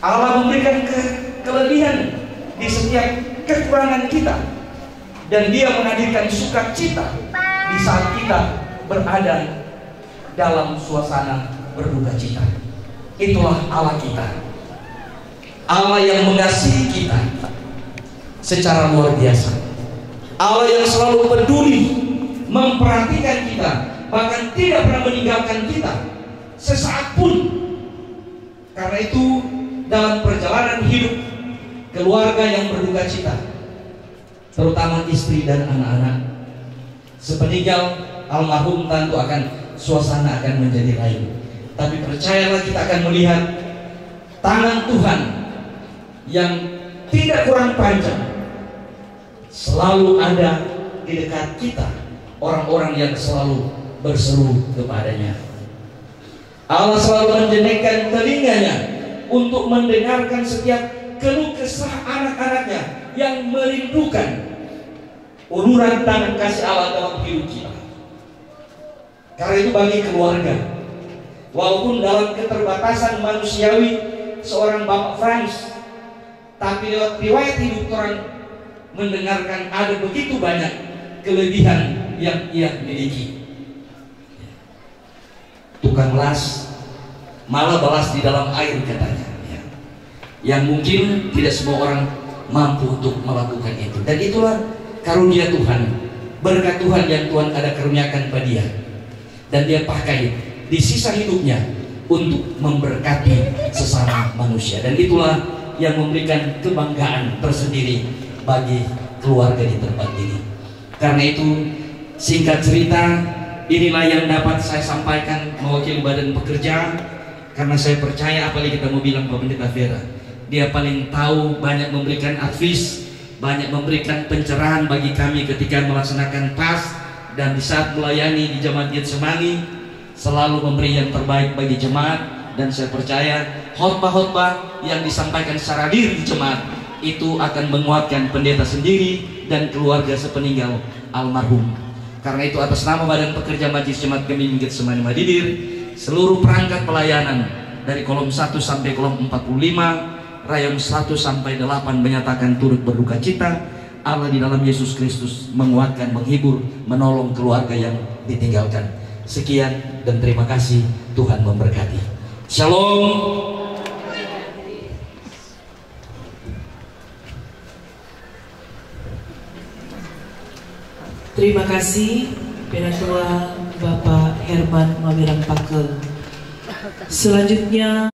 Allah memberikan kelebihan di setiap kekurangan kita, dan Dia menghadirkan sukacita di saat kita berada dalam suasana berduka cita. Itulah Allah kita, Allah yang mengasihi kita secara luar biasa, Allah yang selalu peduli, memperhatikan kita, bahkan tidak pernah meninggalkan kita sesaat pun. Karena itu dalam perjalanan hidup keluarga yang berduka cita, terutama istri dan anak-anak, sepeninggal almarhum tentu suasana akan menjadi lain. Tapi percayalah, kita akan melihat tangan Tuhan yang tidak kurang panjang selalu ada di dekat kita, orang-orang yang selalu berseru kepadanya. Allah selalu menjenekkan telinganya untuk mendengarkan setiap keluh kesah anak-anaknya yang merindukan uluran tangan kasih Allah dalam hidup kita. Karena itu bagi keluarga, walaupun dalam keterbatasan manusiawi seorang Bapak Frans, tapi lewat riwayat hidup orang mendengarkan ada begitu banyak kelebihan yang ia miliki. Tukang las malah balas di dalam air katanya, ya. Yang mungkin tidak semua orang mampu untuk melakukan itu. Dan itulah karunia Tuhan, berkat Tuhan yang Tuhan ada karuniakan pada dia, dan dia pakai di sisa hidupnya untuk memberkati sesama manusia. Dan itulah yang memberikan kebanggaan tersendiri bagi keluarga di tempat ini. Karena itu, singkat cerita, inilah yang dapat saya sampaikan mewakili badan pekerja. Karena saya percaya, apalagi kita mau bilang Pak Pendeta Vera, dia paling tahu, banyak memberikan advice, banyak memberikan pencerahan bagi kami ketika melaksanakan PAS. Dan di saat melayani di Jemaat Getsemani, selalu memberi yang terbaik bagi jemaat. Dan saya percaya khotbah-khotbah yang disampaikan secara diri di jemaat itu akan menguatkan pendeta sendiri dan keluarga sepeninggal almarhum. Karena itu, atas nama Badan Pekerja Majelis Jemaat Gemini Getsemani Madidir, seluruh perangkat pelayanan dari kolom 1 sampai kolom 45, rayon 1 sampai 8 menyatakan turut berduka cita. Allah di dalam Yesus Kristus menguatkan, menghibur, menolong keluarga yang ditinggalkan. Sekian dan terima kasih. Tuhan memberkati. Shalom. Terima kasih Penatua Bapak Herman Mawirang Pakel. Selanjutnya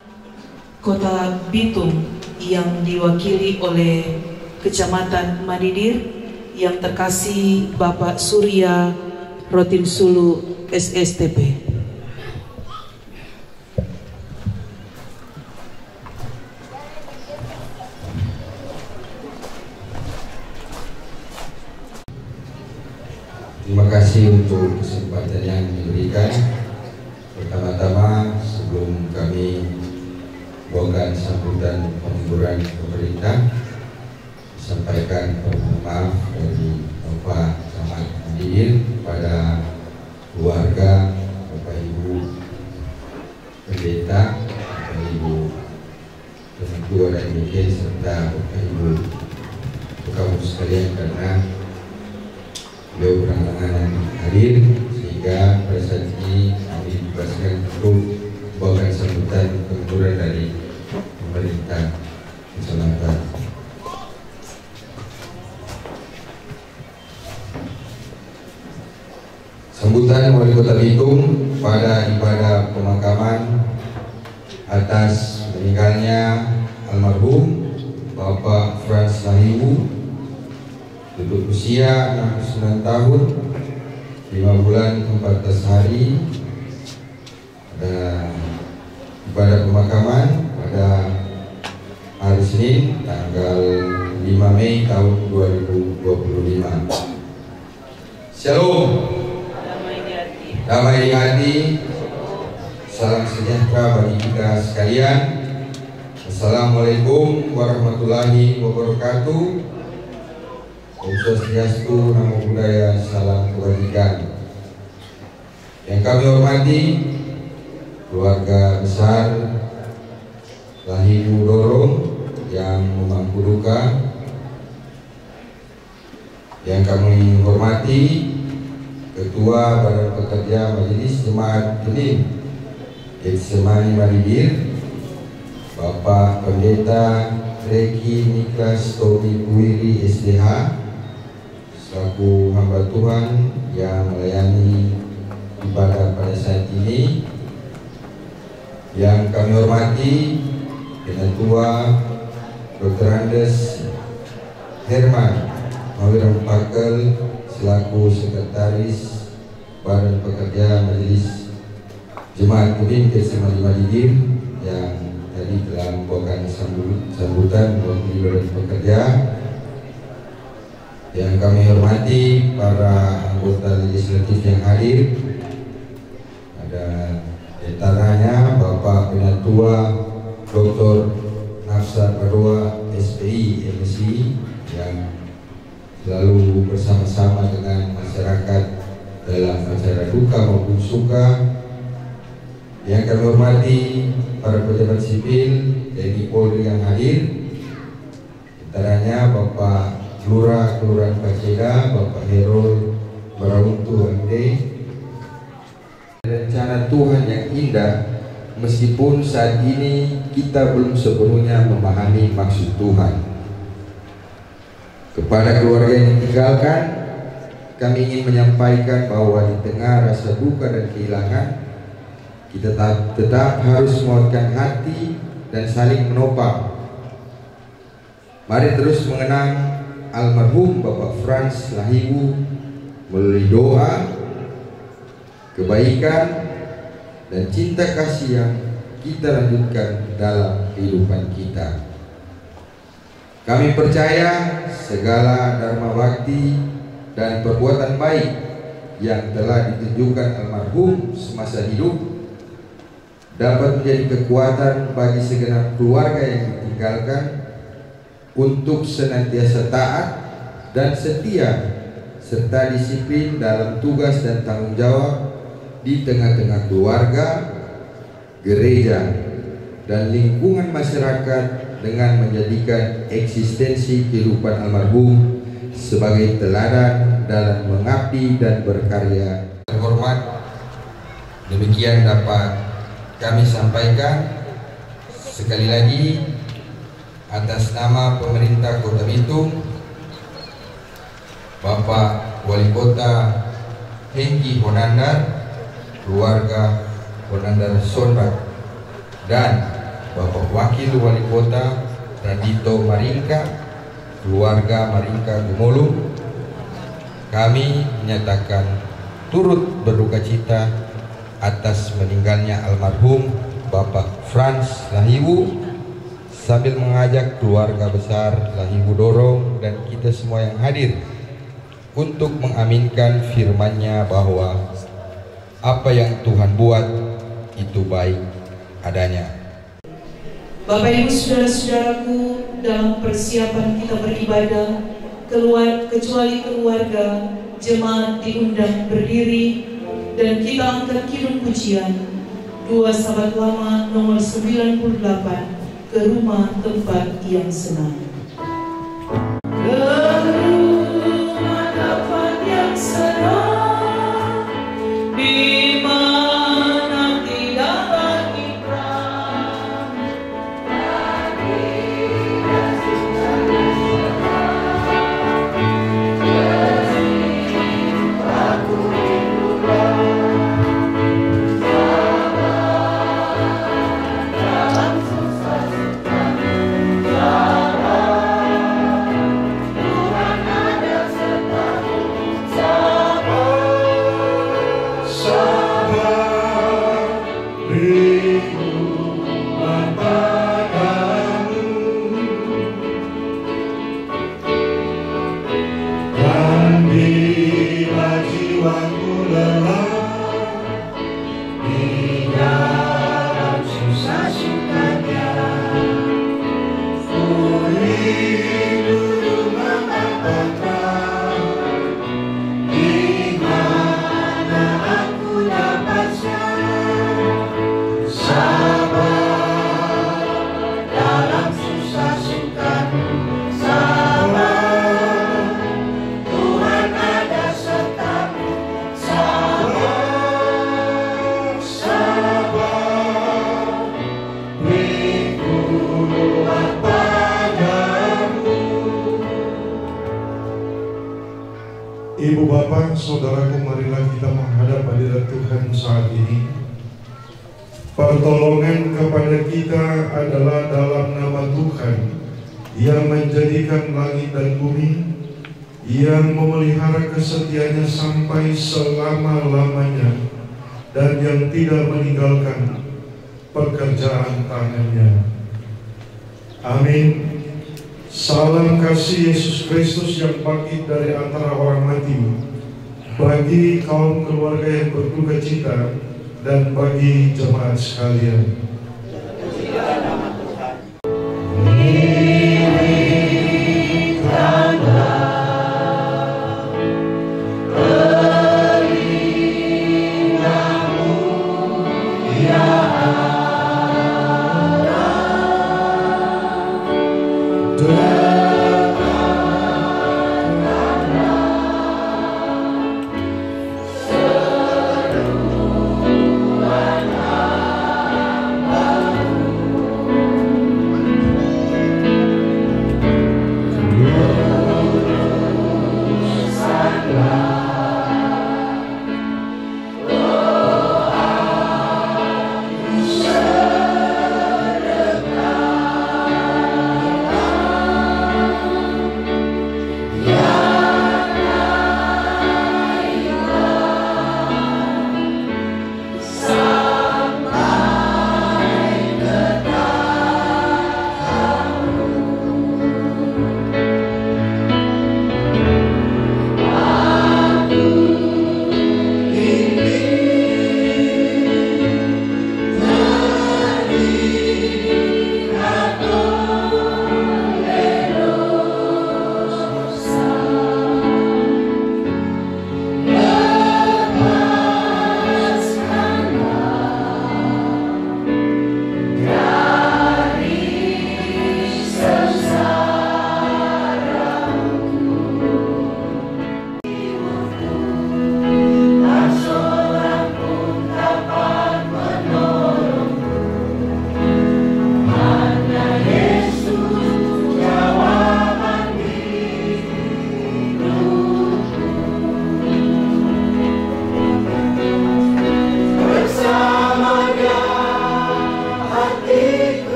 Kota Bitung yang diwakili oleh Kecamatan Madidir yang terkasih Bapak Surya Rotin Sulu SSTP. Terima kasih untuk kesempatan yang diberikan. Pertama-tama, sebelum kami bawakan sambutan penghiburan pemerintah, sampaikan permohonan maaf dari Bapak Camat Madidir kepada keluarga, Bapak Ibu pendeta, Bapak Ibu ketua dan mungkin serta Bapak Ibu kamu sekalian, karena beliau berhalangan hadir, sehingga pada saat ini kami dibebaskan untuk membawakan sambutan penghiburan dari pemerintah. Silakan. Sambutan Wali Kota Bitung pada ibadah pemakaman atas meninggalnya almarhum Bapak Frans Lahiwu, duduk usia 69 tahun 5 bulan 14 hari. Dan ibadah pemakaman pada hari Senin tanggal 5 Mei tahun 2025. Shalom. Damai di hati. Salam sejahtera bagi kita sekalian. Assalamualaikum warahmatullahi wabarakatuh. Om Swastiastu, Namo Buddhaya, salam kebajikan. Yang kami hormati keluarga besar Lahiwu Dorong yang memangku duka, yang kami hormati Ketua Badan Pekerja Majelis Jemaat Kedim Getsemani Maridir, Bapak Pendeta Reki Niklas Tomi Puiri SDH selaku hamba Tuhan yang melayani ibadah pada saat ini. Yang kami hormati Ketua Dr. Andes Herman Mawiran Pakel selaku Sekretaris Badan Pekerja Majelis Jemaat Kedim Getsemani Maridir yang tadi telah membawakan sambutan mewakili Badan Pekerja. Yang kami hormati para anggota legislatif yang hadir, ada antaranya Bapak Penatua Dr. Nafsa Padua SPI MSI yang selalu bersama-sama dengan masyarakat dalam acara duka maupun suka. Yang kami hormati para pejabat sipil TNI Polri yang hadir, antaranya Bapak Lurah Kelurahan Paceda, Bapak Herol Barauntu MD. Rencana Tuhan yang indah, meskipun saat ini kita belum sepenuhnya memahami maksud Tuhan. Kepada keluarga yang ditinggalkan, kami ingin menyampaikan bahwa di tengah rasa duka dan kehilangan, kita tetap harus menguatkan hati dan saling menopang. Mari terus mengenang almarhum Bapak Frans Lahiwu melalui doa, kebaikan, dan cinta kasih yang kita lanjutkan dalam kehidupan kita. Kami percaya segala dharma bakti dan perbuatan baik yang telah ditunjukkan almarhum semasa hidup dapat menjadi kekuatan bagi segenap keluarga yang ditinggalkan untuk senantiasa taat dan setia serta disiplin dalam tugas dan tanggung jawab di tengah-tengah keluarga, gereja, dan lingkungan masyarakat dengan menjadikan eksistensi kehidupan almarhum sebagai teladan dalam mengabdi dan berkarya. Hormat, demikian dapat kami sampaikan. Sekali lagi atas nama pemerintah Kota Bitung, Bapak Wali Kota Hengki Honandar, keluarga Honandar Sonbat, dan Bapak Wakil Wali Kota Radito Maringka, keluarga Maringka Gumulung, kami menyatakan turut berduka cita atas meninggalnya almarhum Bapak Frans Lahiwu, sambil mengajak keluarga besar Lahiwu Dorong dan kita semua yang hadir untuk mengaminkan firman-Nya bahwa apa yang Tuhan buat itu baik adanya. Bapak Ibu saudara-saudaraku, dalam persiapan kita beribadah, kecuali keluarga, jemaat diundang berdiri dan kita angkat kidung pujian 2 Sahabat Lama nomor 98, Ke Rumah Tempat Yang Senang. Ke rumah tempat yang senang, di mana tidak bagi perang, Dan bila jiwaku lelah di dalam susah sukanya, ku rindu mengatakan di mana aku dapatkan sabar dalam susah suka. Sabar, Tuhan ada sertamu. Sabar, sabar, berkuat padamu. Ibu bapak, saudaraku, marilah kita menghadap hadirat Tuhan saat ini. Pertolongan kepada kita adalah dalam nama Tuhan yang menjadikan langit dan bumi, yang memelihara kesetiaannya sampai selama-lamanya, dan yang tidak meninggalkan pekerjaan tangannya. Amin. Salam kasih Yesus Kristus yang bangkit dari antara orang mati, bagi kaum keluarga yang berduka cita, dan bagi jemaat sekalian.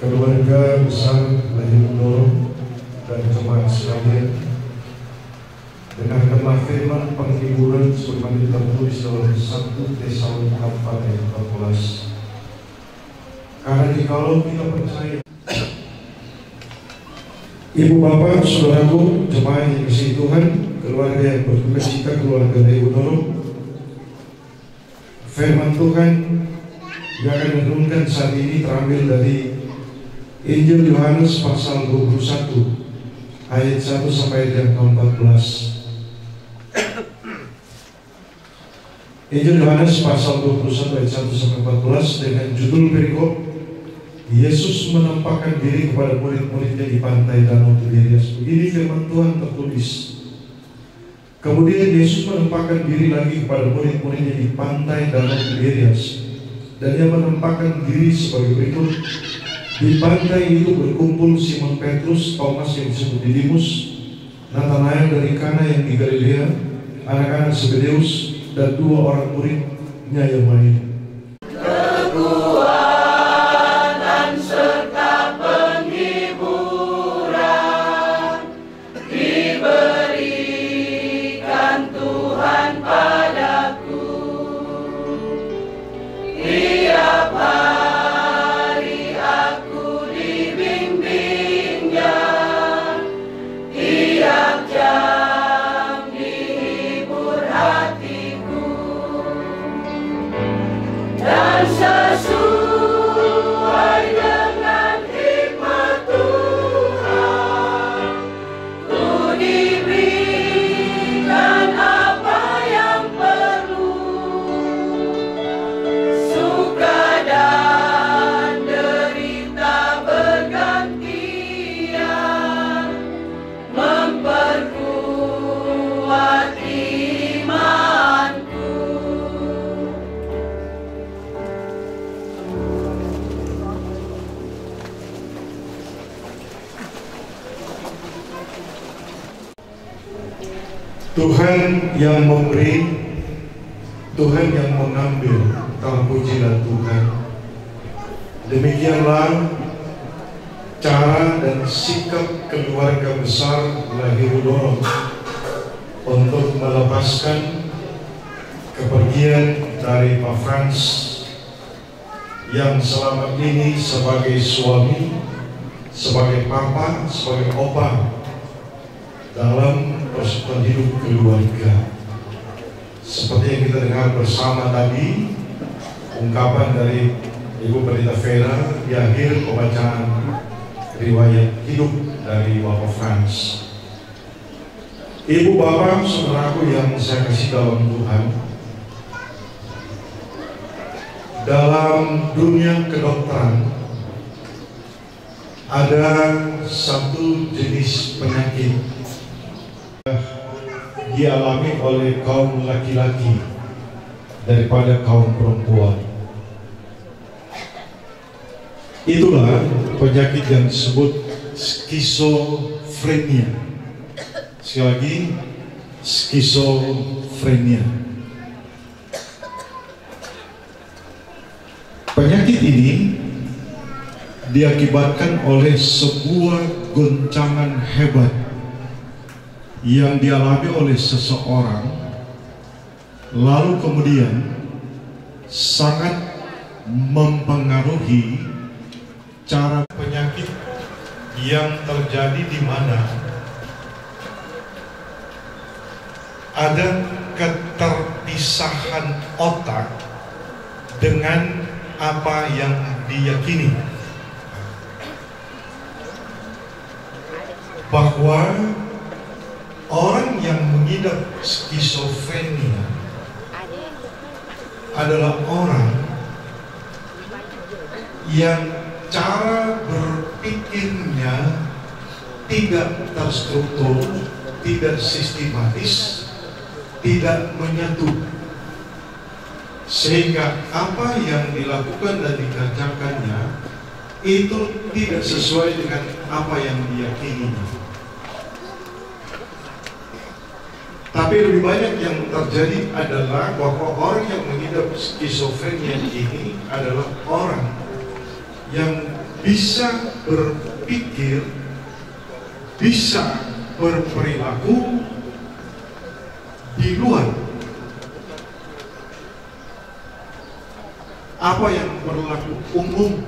Keluarga besar Lahir Nurul dan jemaat sekalian, dengarkanlah firman penghiburan sebagaimana tertulis dalam 1 Tesalonika 4 ayat 14. Karena jikalau kita percaya, ibu bapak, saudaraku, jemaat yang dikasihi Tuhan, keluarga yang berduka cita, keluarga Lahir Nurul, firman Tuhan yang akan merenungkan saat ini terambil dari Injil Yohanes pasal 21 ayat 1 sampai yang ke-14. Injil Yohanes pasal 21 ayat 1 sampai 14 dengan judul perikop Yesus menampakkan diri kepada murid-muridnya di pantai Danau Tiberias. Begini firman Tuhan tertulis. Kemudian Yesus menempatkan diri lagi kepada murid-muridnya di pantai Danau Tiberias, dan ia menempatkan diri sebagai berikut. Di pantai itu berkumpul Simon Petrus, Thomas yang disebut Didimus, Nathanael dari Kana yang di Galilea, anak-anak Zebedeus, dan 2 orang muridnya yang lain. Kekuatan serta penghiburan diberikan Tuhan padaku. Tiap hari aku dibimbingnya, tiap jam dihibur hatiku, dan sesuai dengan hikmat Tuhan, ku diberikan apa yang perlu. Suka dan derita bergantian, memperkuat imanku. Tuhan yang memberi, Tuhan yang mengambil, terpujilah Tuhan. Demikianlah cara dan sikap keluarga besar Lahirudoro untuk melepaskan kepergian dari Pak Frans yang selama ini sebagai suami, sebagai papa, sebagai opa dalam persekutuan hidup keluarga. Seperti yang kita dengar bersama tadi, ungkapan dari Ibu Pendeta Vera di akhir pembacaan riwayat hidup dari Bapak Frans. Ibu bapak saudaraku yang saya kasih dalam Tuhan, dalam dunia kedokteran ada satu jenis penyakit dialami oleh kaum laki-laki daripada kaum perempuan. Itulah penyakit yang disebut skizofrenia. Sekali lagi, skizofrenia. Penyakit ini diakibatkan oleh sebuah goncangan hebat yang dialami oleh seseorang, lalu kemudian sangat mempengaruhi cara penyakit yang terjadi di mana ada keterpisahan otak dengan apa yang diyakini, bahwa orang yang mengidap skizofrenia adalah orang yang cara berpikirnya tidak terstruktur, tidak sistematis, tidak menyatu, sehingga apa yang dilakukan dan dikerjakannya itu tidak sesuai dengan apa yang diyakininya. Tapi lebih banyak yang terjadi adalah bahwa orang yang mengidap skizofrenia ini adalah orang yang bisa berpikir, bisa berperilaku di luar apa yang berlaku umum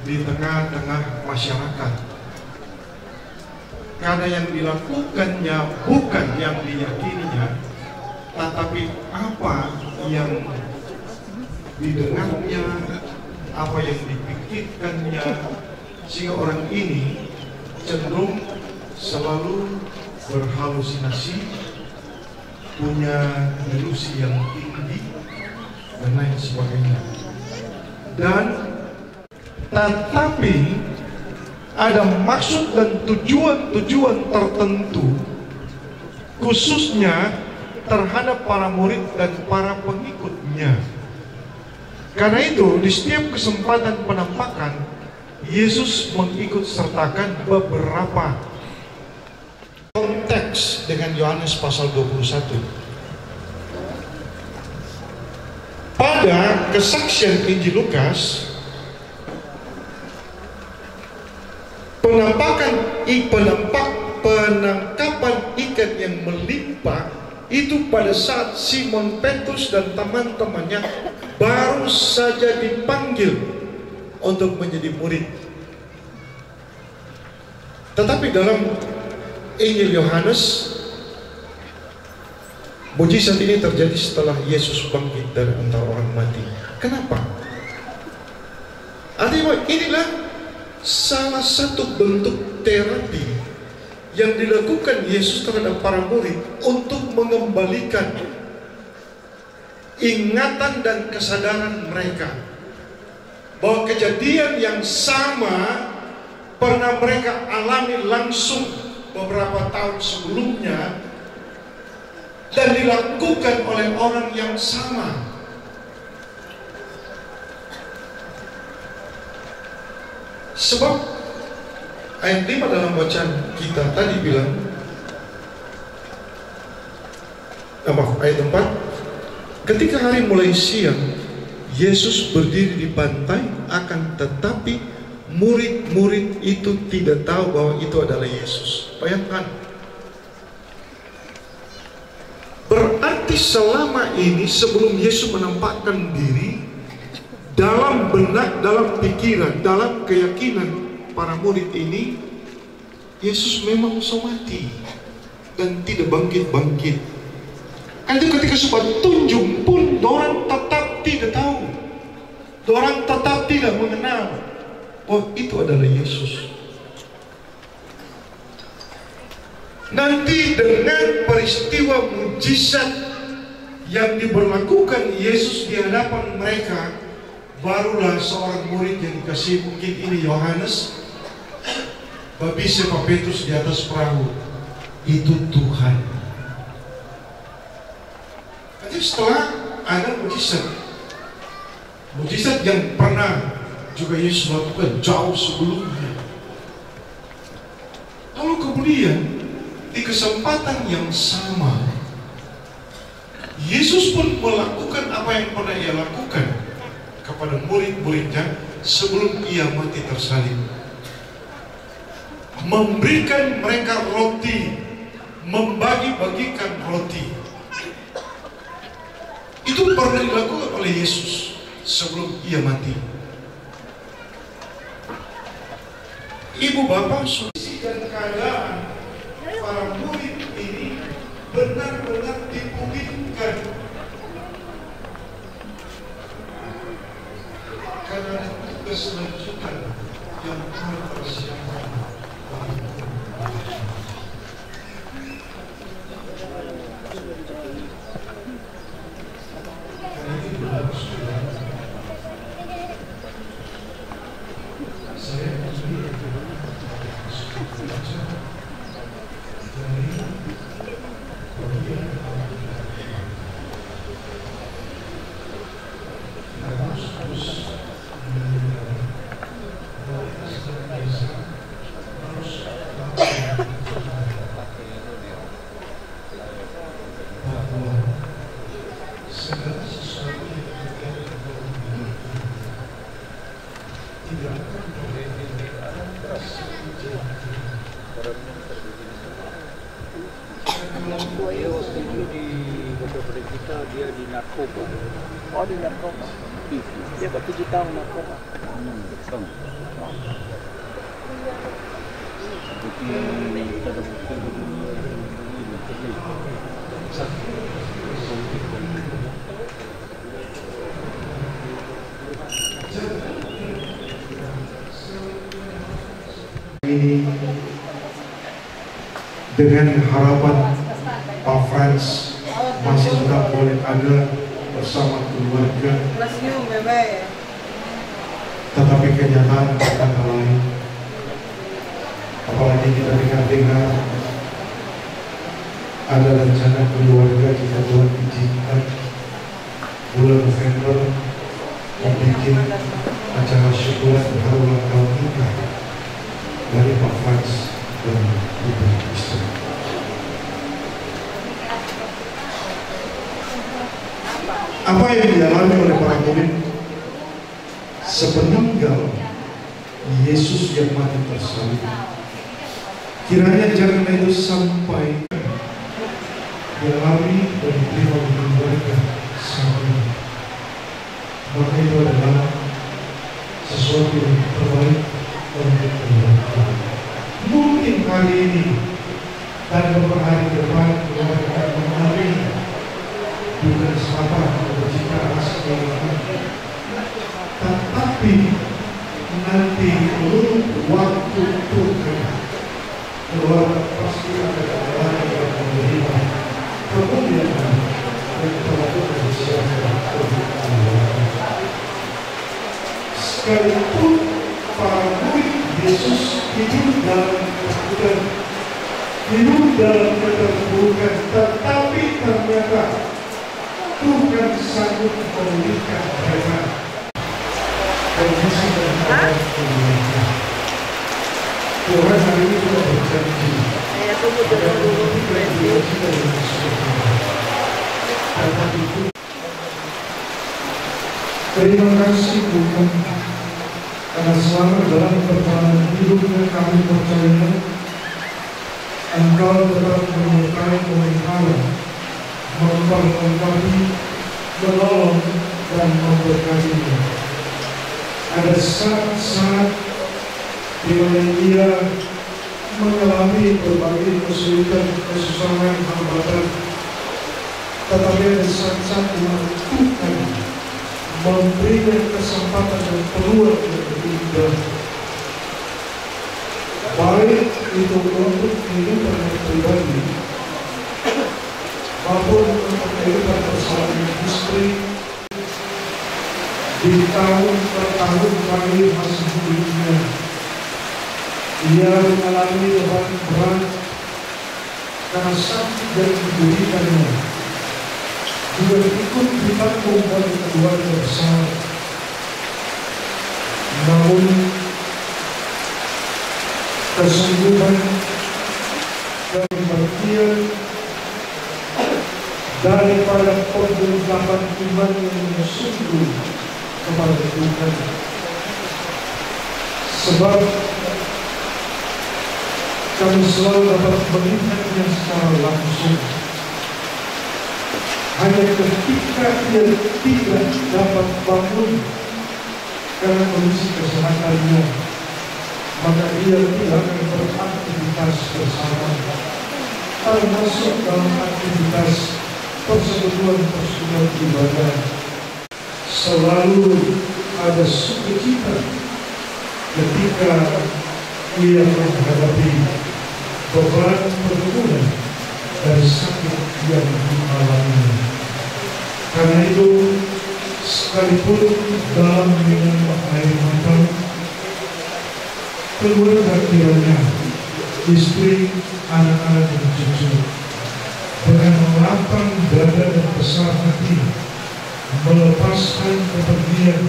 di tengah-tengah masyarakat. Karena yang dilakukannya bukan yang diyakininya, tetapi apa yang didengarnya, apa yang dipikirkannya, sehingga orang ini cenderung selalu berhalusinasi, punya delusi yang tinggi, dan lain sebagainya. Dan tetapi ada maksud dan tujuan-tujuan tertentu, khususnya terhadap para murid dan para pengikutnya. Karena itu, di setiap kesempatan penampakan, Yesus mengikut sertakan beberapa konteks dengan Yohanes pasal 21. Pada kesaksian Injil Lukas, penangkapan ikan yang melimpah itu pada saat Simon Petrus dan teman-temannya baru saja dipanggil untuk menjadi murid. Tetapi dalam Injil Yohanes, mujizat ini terjadi setelah Yesus bangkit dari antara orang mati. Kenapa? Artinya inilah salah satu bentuk terapi yang dilakukan Yesus terhadap para murid untuk mengembalikan ingatan dan kesadaran mereka bahwa kejadian yang sama pernah mereka alami langsung beberapa tahun sebelumnya dan dilakukan oleh orang yang sama. Sebab ayat 5 dalam bacaan kita tadi bilang, ayat 4, ketika hari mulai siang, Yesus berdiri di pantai, akan tetapi murid-murid itu tidak tahu bahwa itu adalah Yesus. Bayangkan, berarti selama ini sebelum Yesus menampakkan diri, dalam benak, dalam pikiran, dalam keyakinan para murid ini, Yesus memang mati dan tidak bangkit-bangkit. Itu ketika sempat tunjuk pun, orang tetap tidak tahu, orang tetap tidak mengenal bahwa itu adalah Yesus. Nanti dengan peristiwa mujizat yang diberlakukan Yesus di hadapan mereka, barulah seorang murid yang dikasih, mungkin ini Yohanes, babisnya Pak Petrus di atas perahu, itu Tuhan. Jadi setelah ada mujizat yang pernah juga Yesus lakukan jauh sebelumnya, lalu kemudian di kesempatan yang sama Yesus pun melakukan apa yang pernah ia lakukan kepada murid-muridnya sebelum ia mati tersalib, memberikan mereka roti, membagi-bagikan roti. Itu pernah dilakukan oleh Yesus sebelum ia mati. Ibu bapak, kondisi dan keadaan para murid ini benar-benar dipulihkan karena tugas lanjutan yang Tuhan persiapkan. Karena itu berlaku sudah. Saya sendiri baca dari bagian Oh, di narkoba. Dia baru 7 tahun narkoba. Ini dengan harapan Pak Frans masih juga boleh ada bersama keluarga, tetapi kenyataan berkata lain. Apalagi kita dengar ada rencana keluarga kita Tuhan izinkan bulan November membuat acara syukuran hari ulang tahun kita dari Pak Frans dan Ibu istri. Apa yang dialami oleh para murid sepeninggal Yesus yang mati tersalib, kiranya jangan itu sampai dialami dan diterima oleh mereka saat ini. Maka itu adalah sesuatu yang terbaik untuk keluarga. Mungkin kali ini dan beberapa hari ke depan keluarga akan mengalami bukan sabar atau cita rasa kehilangan, tetapi nanti seluruh waktu Tuhan keluarga pasti akan ada yang menerima kemuliaan dan perlakuan siapa sekalipun para murid Yesus hidup dalam ketakutan, hidup dalam keterpurukan, tetapi ternyata Tuhan sanggup memulihkan mereka dan bisa mendapat kemuliaan. Tuhan hari ini sudah berjanji terima kasih Tuhan, karena selama dalam perjalanan hidupnya kami percaya Engkau tetap menyertai memelihara, memperlengkapi, menolong dan memberkatinya. Ada saat-saat di mana dia mengalami berbagai kesulitan, kesusahan, hambatan, tetapi ada saat-saat di mana Tuhan memberikan kesempatan dan peluang yang indah, baik itu untuk kehidupan yang pribadi maupun untuk kehidupan bersama istri. Di tahun per tahun kami masih hidupnya, ia mengalami beban berat karena sakit dan diberikannya juga ikut ditanggung oleh keluarga besar. Namun kesungguhan dan kebaktian daripada pengungkapan iman yang sungguh kepada Tuhan, sebab kami selalu dapat melihatnya secara langsung. Hanya ketika dia tidak dapat bangun karena kondisi kesehatannya, maka dia tidak akan beraktivitas bersama, termasuk dalam aktivitas persekutuan ibadah. Selalu ada sukacita ketika ia menghadapi beban pergumulan dari sakit yang dialaminya. Karena itu, sekalipun dalam minum air mata, keluarga kiranya, istri, anak-anak dan cucu, dengan melapang dada dan besar hati, melepaskan kepergian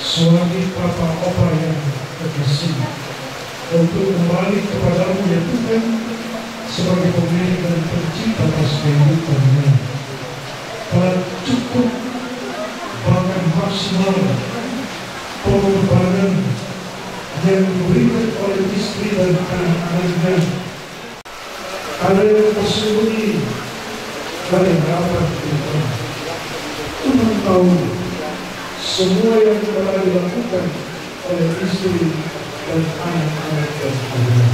suami papa opa yang terkasih, untuk kembali kepadamu ya Tuhan, sebagai pemilik dan pencipta atas kehidupannya. Telah cukup bahkan maksimal pengorbanan yang diberikan oleh istri dan anak-anaknya. Ada yang tersembunyi dari harapan kita. Tuhan tahu semua yang telah dilakukan oleh istri dan anak-anak dan anak.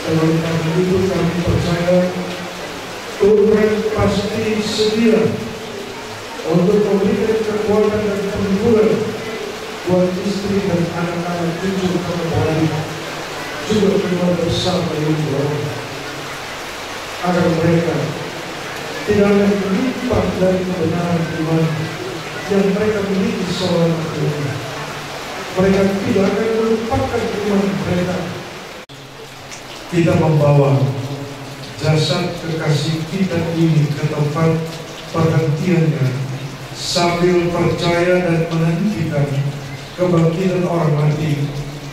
Oleh karena itu kami percaya Tuhan pasti sedia untuk memberikan kekuatan dan penghiburan buat istri dan anak-anak cucu kembali, juga keluarga besar yang berdoa agar mereka tidak akan berlimpah dari kebenaran iman yang mereka miliki selama ini. Mereka tidak akan melupakan iman mereka. Kita membawa jasad kekasih kita ini ke tempat perhentiannya, sambil percaya dan menantikan kebangkitan orang mati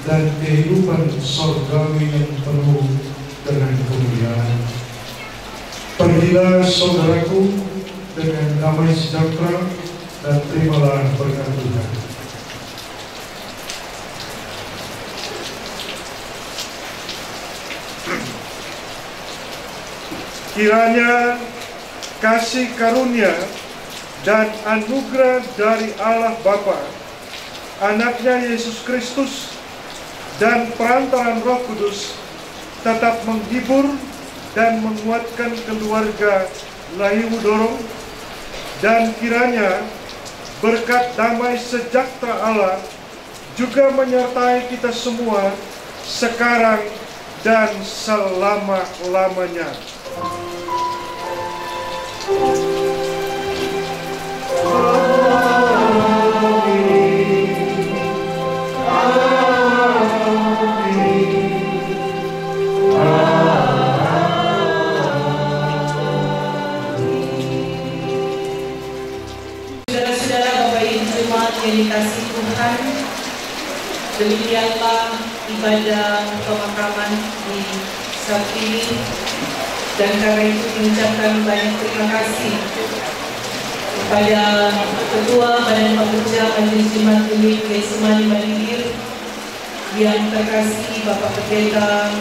dan kehidupan surgawi yang penuh dengan kemuliaan. Pergilah saudaraku dengan damai sejahtera dan terimalah berkat Tuhan. Kiranya kasih karunia dan anugerah dari Allah Bapa, Anaknya Yesus Kristus, dan perantaran Roh Kudus tetap menghibur dan menguatkan keluarga Lahiwu Dorong, dan kiranya berkat damai sejahtera Allah juga menyertai kita semua sekarang dan selama-lamanya. Yang dikasih Tuhan, demikianlah ibadah pemakaman di saat ini, dan karena itu mengucapkan banyak terima kasih kepada Ketua Badan Pekerja Majelis Jemaat Unit Getsemani Malindir yang terkasih Bapak Pendeta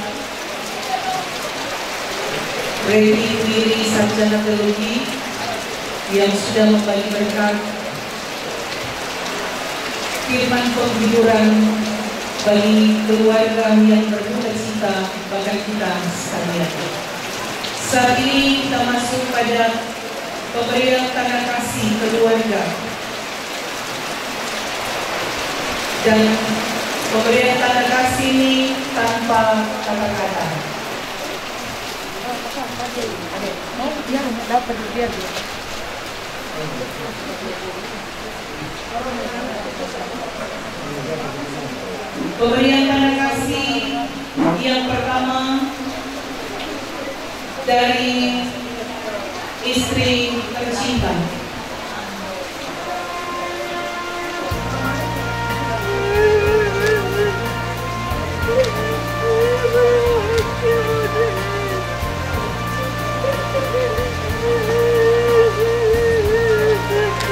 Reni Diri Sarjana Teologi yang sudah membagi berkat firman penghiburan bagi keluarga yang berduka cita, bahkan kita sekalian. Saat ini kita masuk pada pemberian tanda kasih keluarga, dan pemberian tanda kasih ini tanpa kata-kata. Pemberian tanda kasih yang pertama dari istri tercinta.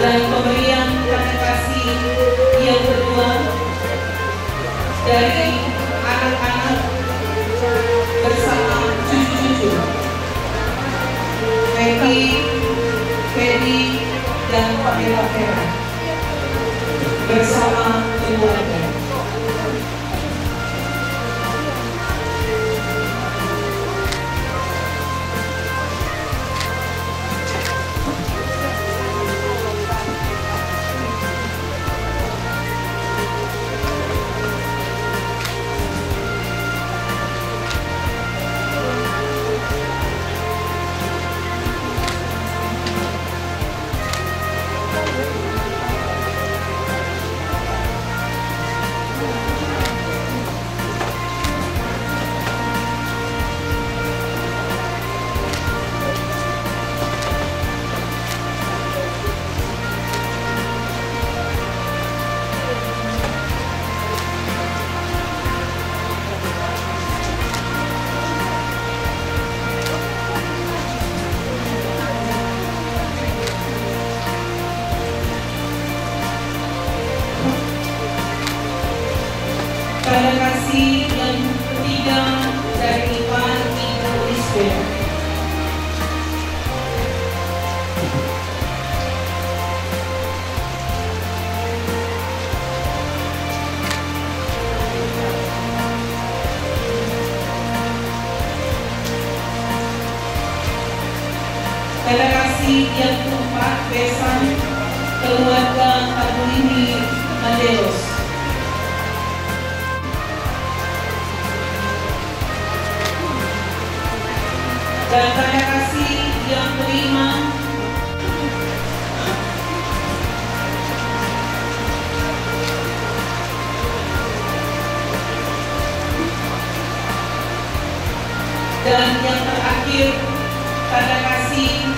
Dan pemberian tanda kasih yang kedua dari anak-anak bersama cucu-cucu, Fedi dan Pamela bersama keluarga. Tanda kasih yang ketiga dari Iwan Ibu Lisbeth. Tanda kasih yang keempat, besan keluarga Tabulini Mandelos. Dan tanda kasih yang kelima dan yang terakhir hadir tanda kasih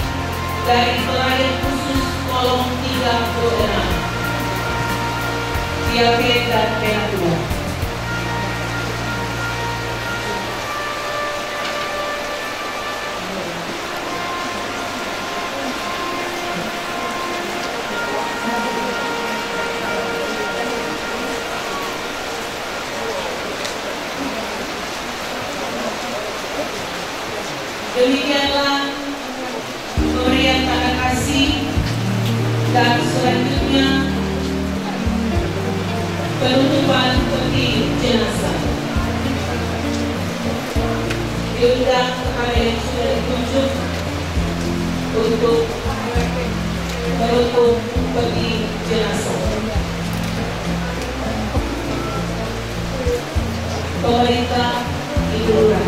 dari pelayan khusus kolom 36 diabetes dan penatua. Demikianlah pemberian tanda kasih dan selanjutnya penutupan peti jenazah. Diundang kepada yang sudah ditunjuk untuk menutup peti jenazah. Pemerintah Ibu Lurah.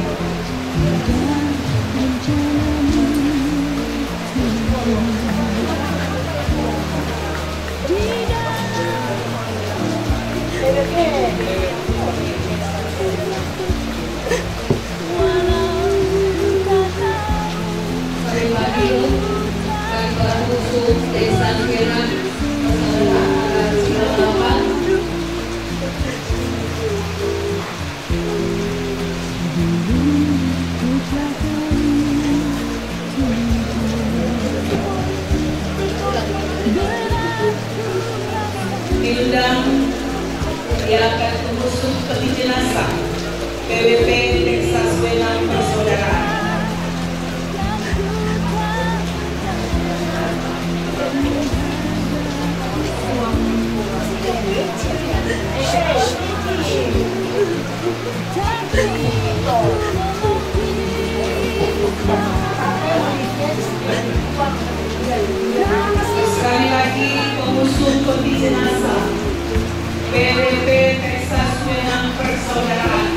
Desa Geran, diundang yang akan mengusung peti jenazah PWP Texas Wenang Persaudaraan. Sekali lagi pengusung peti jenazah PWP Texas Wenang Persaudaraan.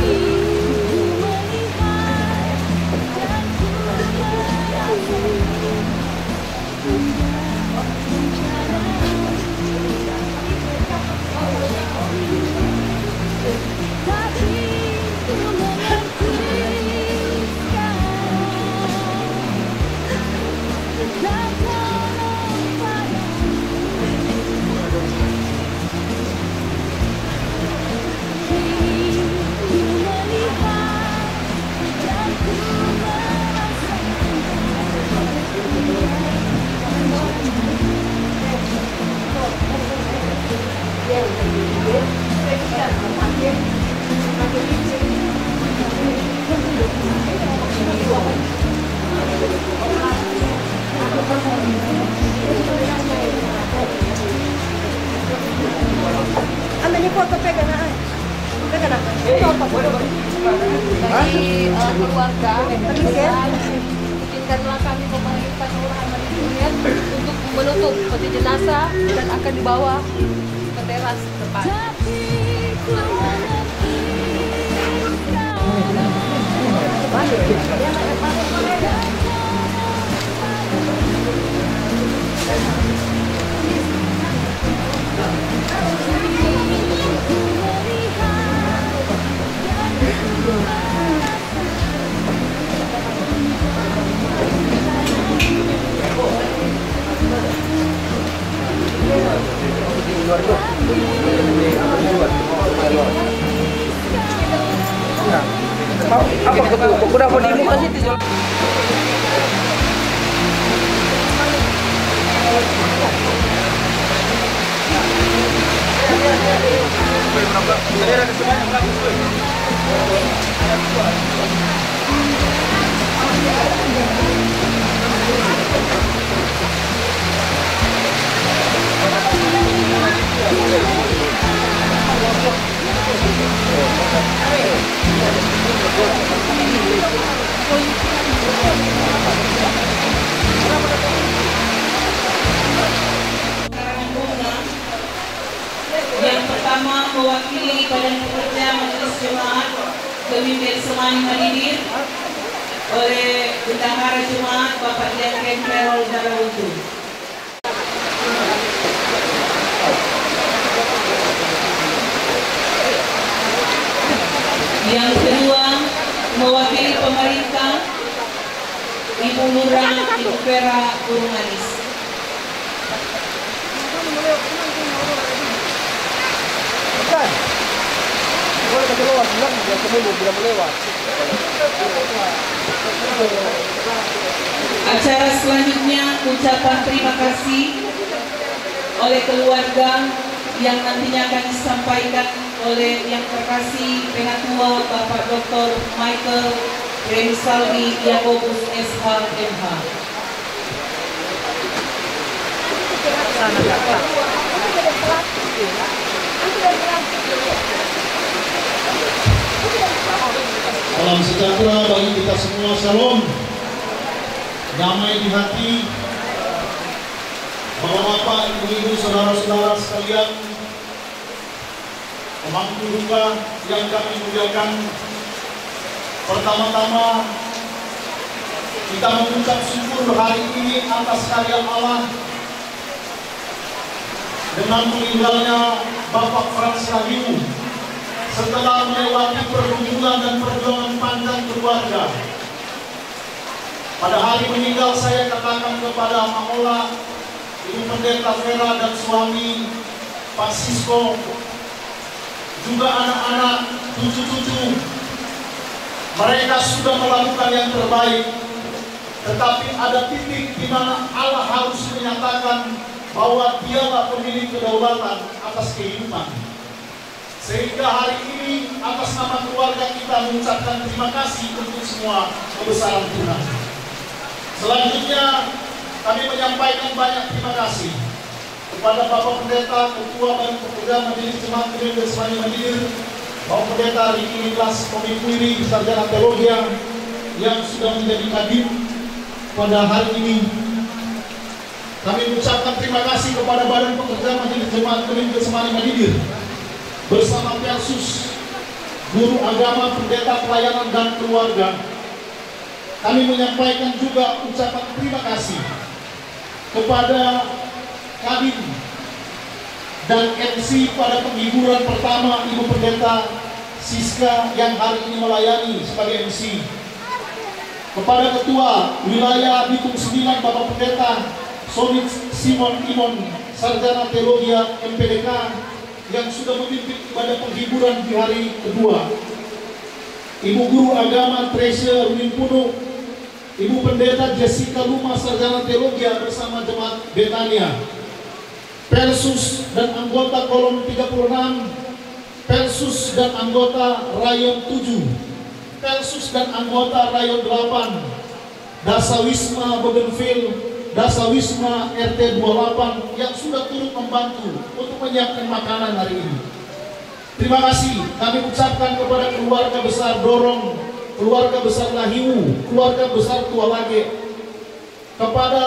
Ambil ni foto pegang apa? Pegang apa? Dari keluarga izinkanlah kami pemerintah Kelurahan Madinuniat untuk menutup peti jenazah dan akan dibawa ke teras depan. Apa betul? Udah mau di muka situ. Yang pertama mewakili Badan Pekerja Majelis Jemaat Pemimpin Semani Madinir oleh Bendahara Jemaat Bapak Diaken Khairul Darawudu. Yang kedua mewakili pemerintah Ibu Lurah, Ibu Vera, Guru Manis. Bukan. Boleh kata lewat, bilang dia kemulu, bila melewat. Acara selanjutnya ucapan terima kasih oleh keluarga yang nantinya akan disampaikan oleh yang terkasih Penatua Bapak Dr. Michael Remisaldi Yakobus SH MH. Salam sejahtera bagi kita semua, shalom. Damai di hati. Bapak-bapak, ibu-ibu, saudara-saudara sekalian, pemangku duka yang kami muliakan, pertama-tama kita mengucap syukur hari ini atas karya Allah dengan meninggalnya Bapak Frans Lahiu setelah melewati pergumulan dan perjuangan panjang keluarga. Pada hari meninggal saya katakan kepada Maola, Ibu Pendeta Vera dan suami Pak Sisko, juga anak-anak, cucu-cucu, mereka sudah melakukan yang terbaik, tetapi ada titik di mana Allah harus menyatakan bahwa Dialah pemilik kedaulatan atas kehidupan. Sehingga hari ini atas nama keluarga kita mengucapkan terima kasih untuk semua kebesaran Tuhan. Selanjutnya kami menyampaikan banyak terima kasih kepada Bapak Pendeta, Ketua dan Pekerja Majelis Jemaat Gereja Getsemani Mandidir, Bapak Pendeta Riki Niklas Komikuiri, Sarjana Teologi yang sudah menjadi kadin pada hari ini. Kami mengucapkan terima kasih kepada Badan Pekerja Majelis Jemaat Gereja Getsemani Mandidir bersama Persus, Guru Agama, Pendeta Pelayanan dan Keluarga. Kami menyampaikan juga ucapan terima kasih kepada Kadin dan MC pada penghiburan pertama Ibu Pendeta Siska yang hari ini melayani sebagai MC. Kepada Ketua Wilayah Bitung 9 Bapak Pendeta Sonit Simon Imon, Sarjana Teologi MPDK, yang sudah memimpin ibadah penghiburan di hari kedua. Ibu Guru Agama Treasure Ruin Puno, Ibu Pendeta Jessica Luma, Sarjana Teologi bersama Jemaat Betania, Persus dan anggota Kolom 36, Persus dan anggota Rayon 7, Persus dan anggota Rayon 8, Dasawisma Bougainville, Dasawisma RT 28 yang sudah turut membantu untuk menyiapkan makanan hari ini. Terima kasih kami ucapkan kepada keluarga besar Dorong, keluarga besar Lahiu, keluarga besar Tualage, kepada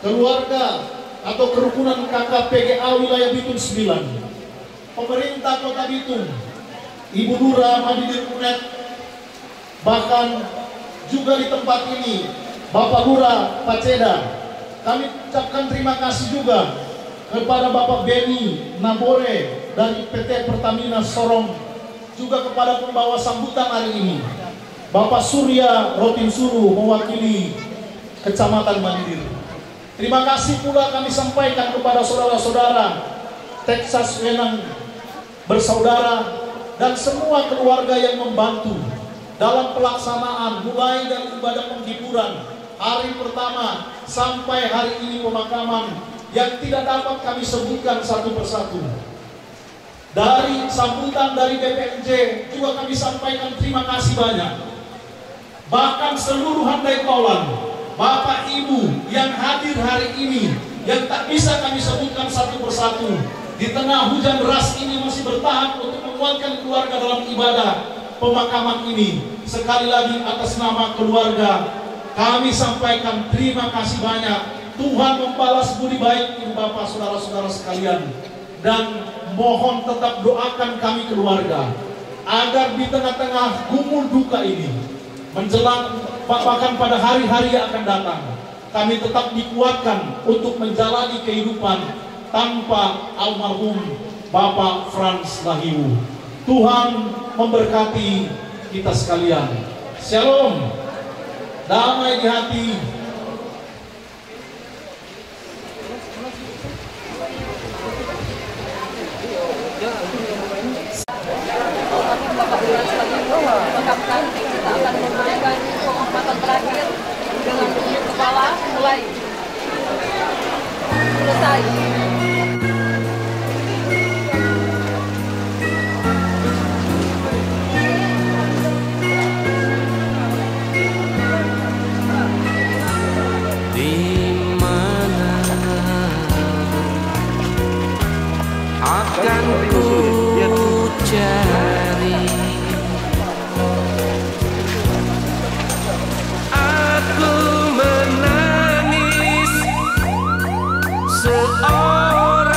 keluarga atau kerukunan KKPGA wilayah Bitung 9, pemerintah Kota Bitung, Ibu Lurah Mandidir Unet, bahkan juga di tempat ini Bapak Lurah Paceda. Kami ucapkan terima kasih juga kepada Bapak Beni Nabore dari PT Pertamina Sorong, juga kepada pembawa sambutan hari ini Bapak Surya Rotin Suru mewakili Kecamatan Mandidir. Terima kasih pula kami sampaikan kepada saudara-saudara Texas Wenang bersaudara dan semua keluarga yang membantu dalam pelaksanaan mulai dari ibadah penghiburan hari pertama sampai hari ini pemakaman yang tidak dapat kami sebutkan satu persatu. Dari sambutan dari BPNJ juga kami sampaikan terima kasih banyak. Bahkan seluruh handai kaulan, Bapak Ibu yang hadir hari ini yang tak bisa kami sebutkan satu persatu, di tengah hujan deras ini masih bertahan untuk menguatkan keluarga dalam ibadah pemakaman ini. Sekali lagi atas nama keluarga kami sampaikan terima kasih banyak. Tuhan membalas budi baik Ibu Bapak saudara-saudara sekalian, dan mohon tetap doakan kami keluarga agar di tengah-tengah gumul duka ini menjelang bahkan pada hari-hari yang akan datang kami tetap dikuatkan untuk menjalani kehidupan tanpa almarhum Bapak Frans Lahiu. Tuhan memberkati kita sekalian. Shalom. damai di hati, Bapak Lurah selanjutnya mengungkapkan kita akan memulaikan penghormatan terakhir dengan menunduk kepala mulai selesai. Di mana akan ku cari aku menangis seorang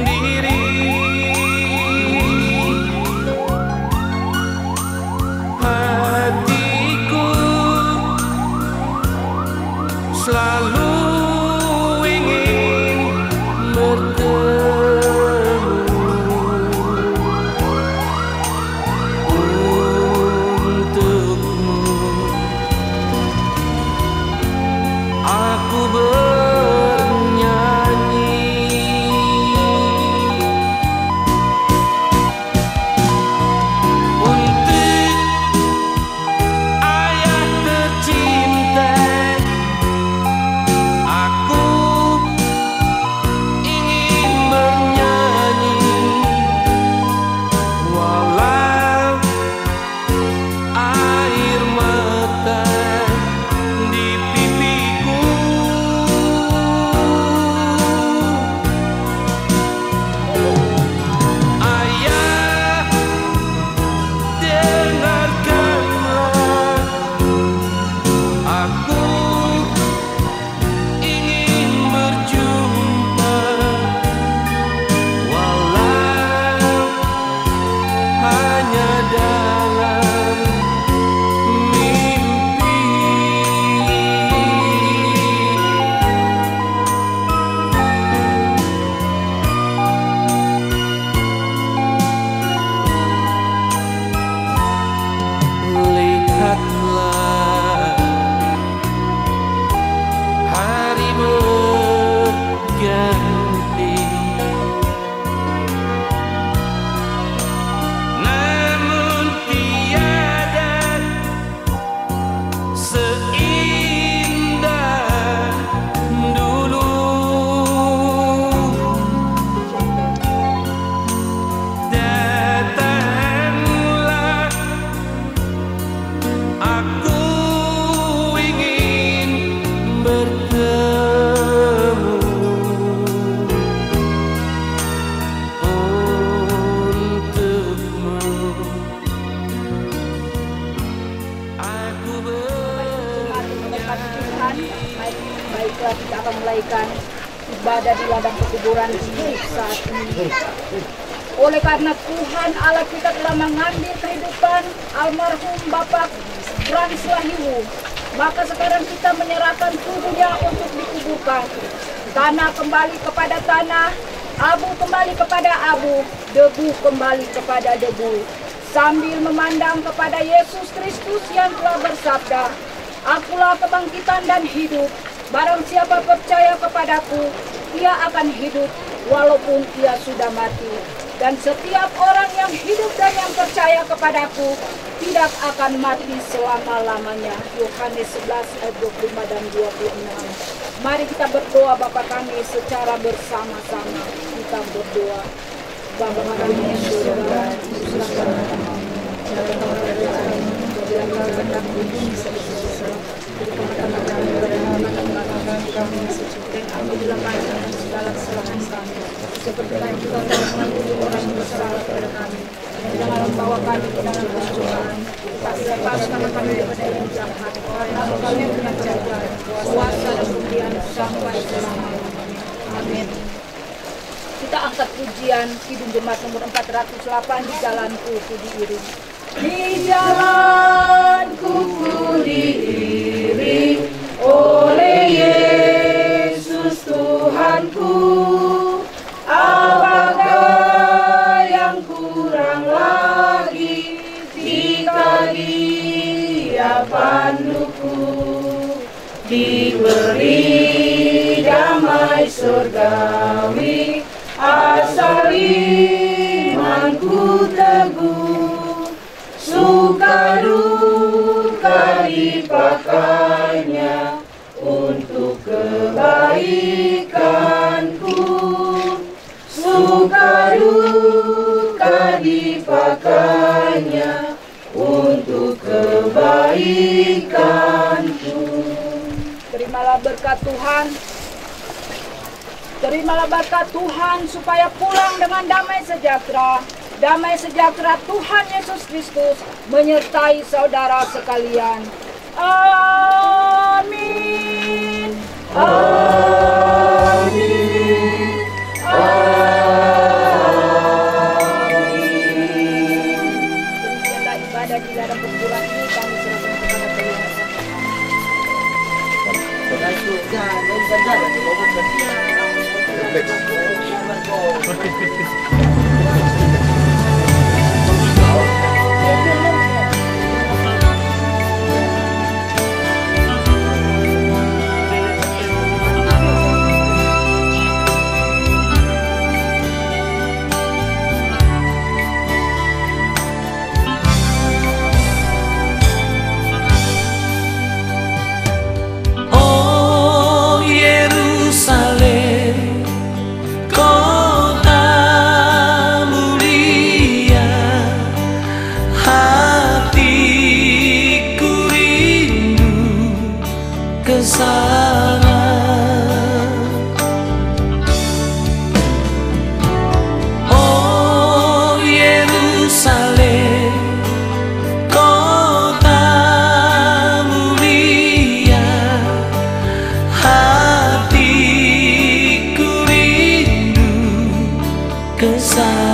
diri, hatiku selalu ingin bertemu untukmu. Aku bernyanyi untuk ayah tercinta. Aku ingin bernyanyi walau air mata di pipiku. Ayah, dengarkanlah, aku ingin berjumpa walau hanya dalam mimpi. Lihatlah hari berganti, namun tiada seindah dulu. Datanglah, aku ingin bertemu untukmu. Aku Baiklah, kita akan mulaikan ibadah di ladang pekuburan ini saat ini. Oleh karena Tuhan Allah kita telah mengambil kehidupan almarhum Bapak Frans Wahyu, maka sekarang kita menyerahkan tubuhnya untuk dikuburkan. Tanah kembali kepada tanah, abu kembali kepada abu, debu kembali kepada debu. Sambil memandang kepada Yesus Kristus yang telah bersabda, "Akulah kebangkitan dan hidup. Barang siapa percaya kepadaku, ia akan hidup walaupun ia sudah mati. Dan setiap orang yang hidup dan yang percaya kepadaku tidak akan mati selama-lamanya." Yohanes 11 ayat 25 dan 26. Mari kita berdoa Bapa kami secara bersama-sama. Kita berdoa. Bapa kami yang di surga, segala kesalahan kami, seperti yang juga telah mengampuni orang yang bersalah kepada kami. Jangan membawa kami ke dalam pencobaan, tapi lepaskan kami daripada yang jahat. Karena kami punya jaga, kuasa dan kemuliaan sampai selama-lamanya. Amin. Kita angkat pujian Kidung Jemaat nomor 408, Di Jalanku Ku Diiring. Di jalanku ku diiring oleh Yesus Tuhanku. Apakah yang kurang lagi jika Dia surgawi, asal imanku teguh, suka duka dipakainya untuk kebaikanku, suka duka dipakainya untuk kebaikanku. Terimalah berkat Tuhan. Terimalah berkat Tuhan supaya pulang dengan damai sejahtera. Damai sejahtera Tuhan Yesus Kristus menyertai saudara sekalian. Amin. Amin. Demikianlah ibadah di ladang perguruan ini kami serahkan kepada Tuhan. Oh Yerusalem, kota mulia, hatiku rindu ke sana. Oh Yerusalem, kota mulia, hatiku rindu ke sana.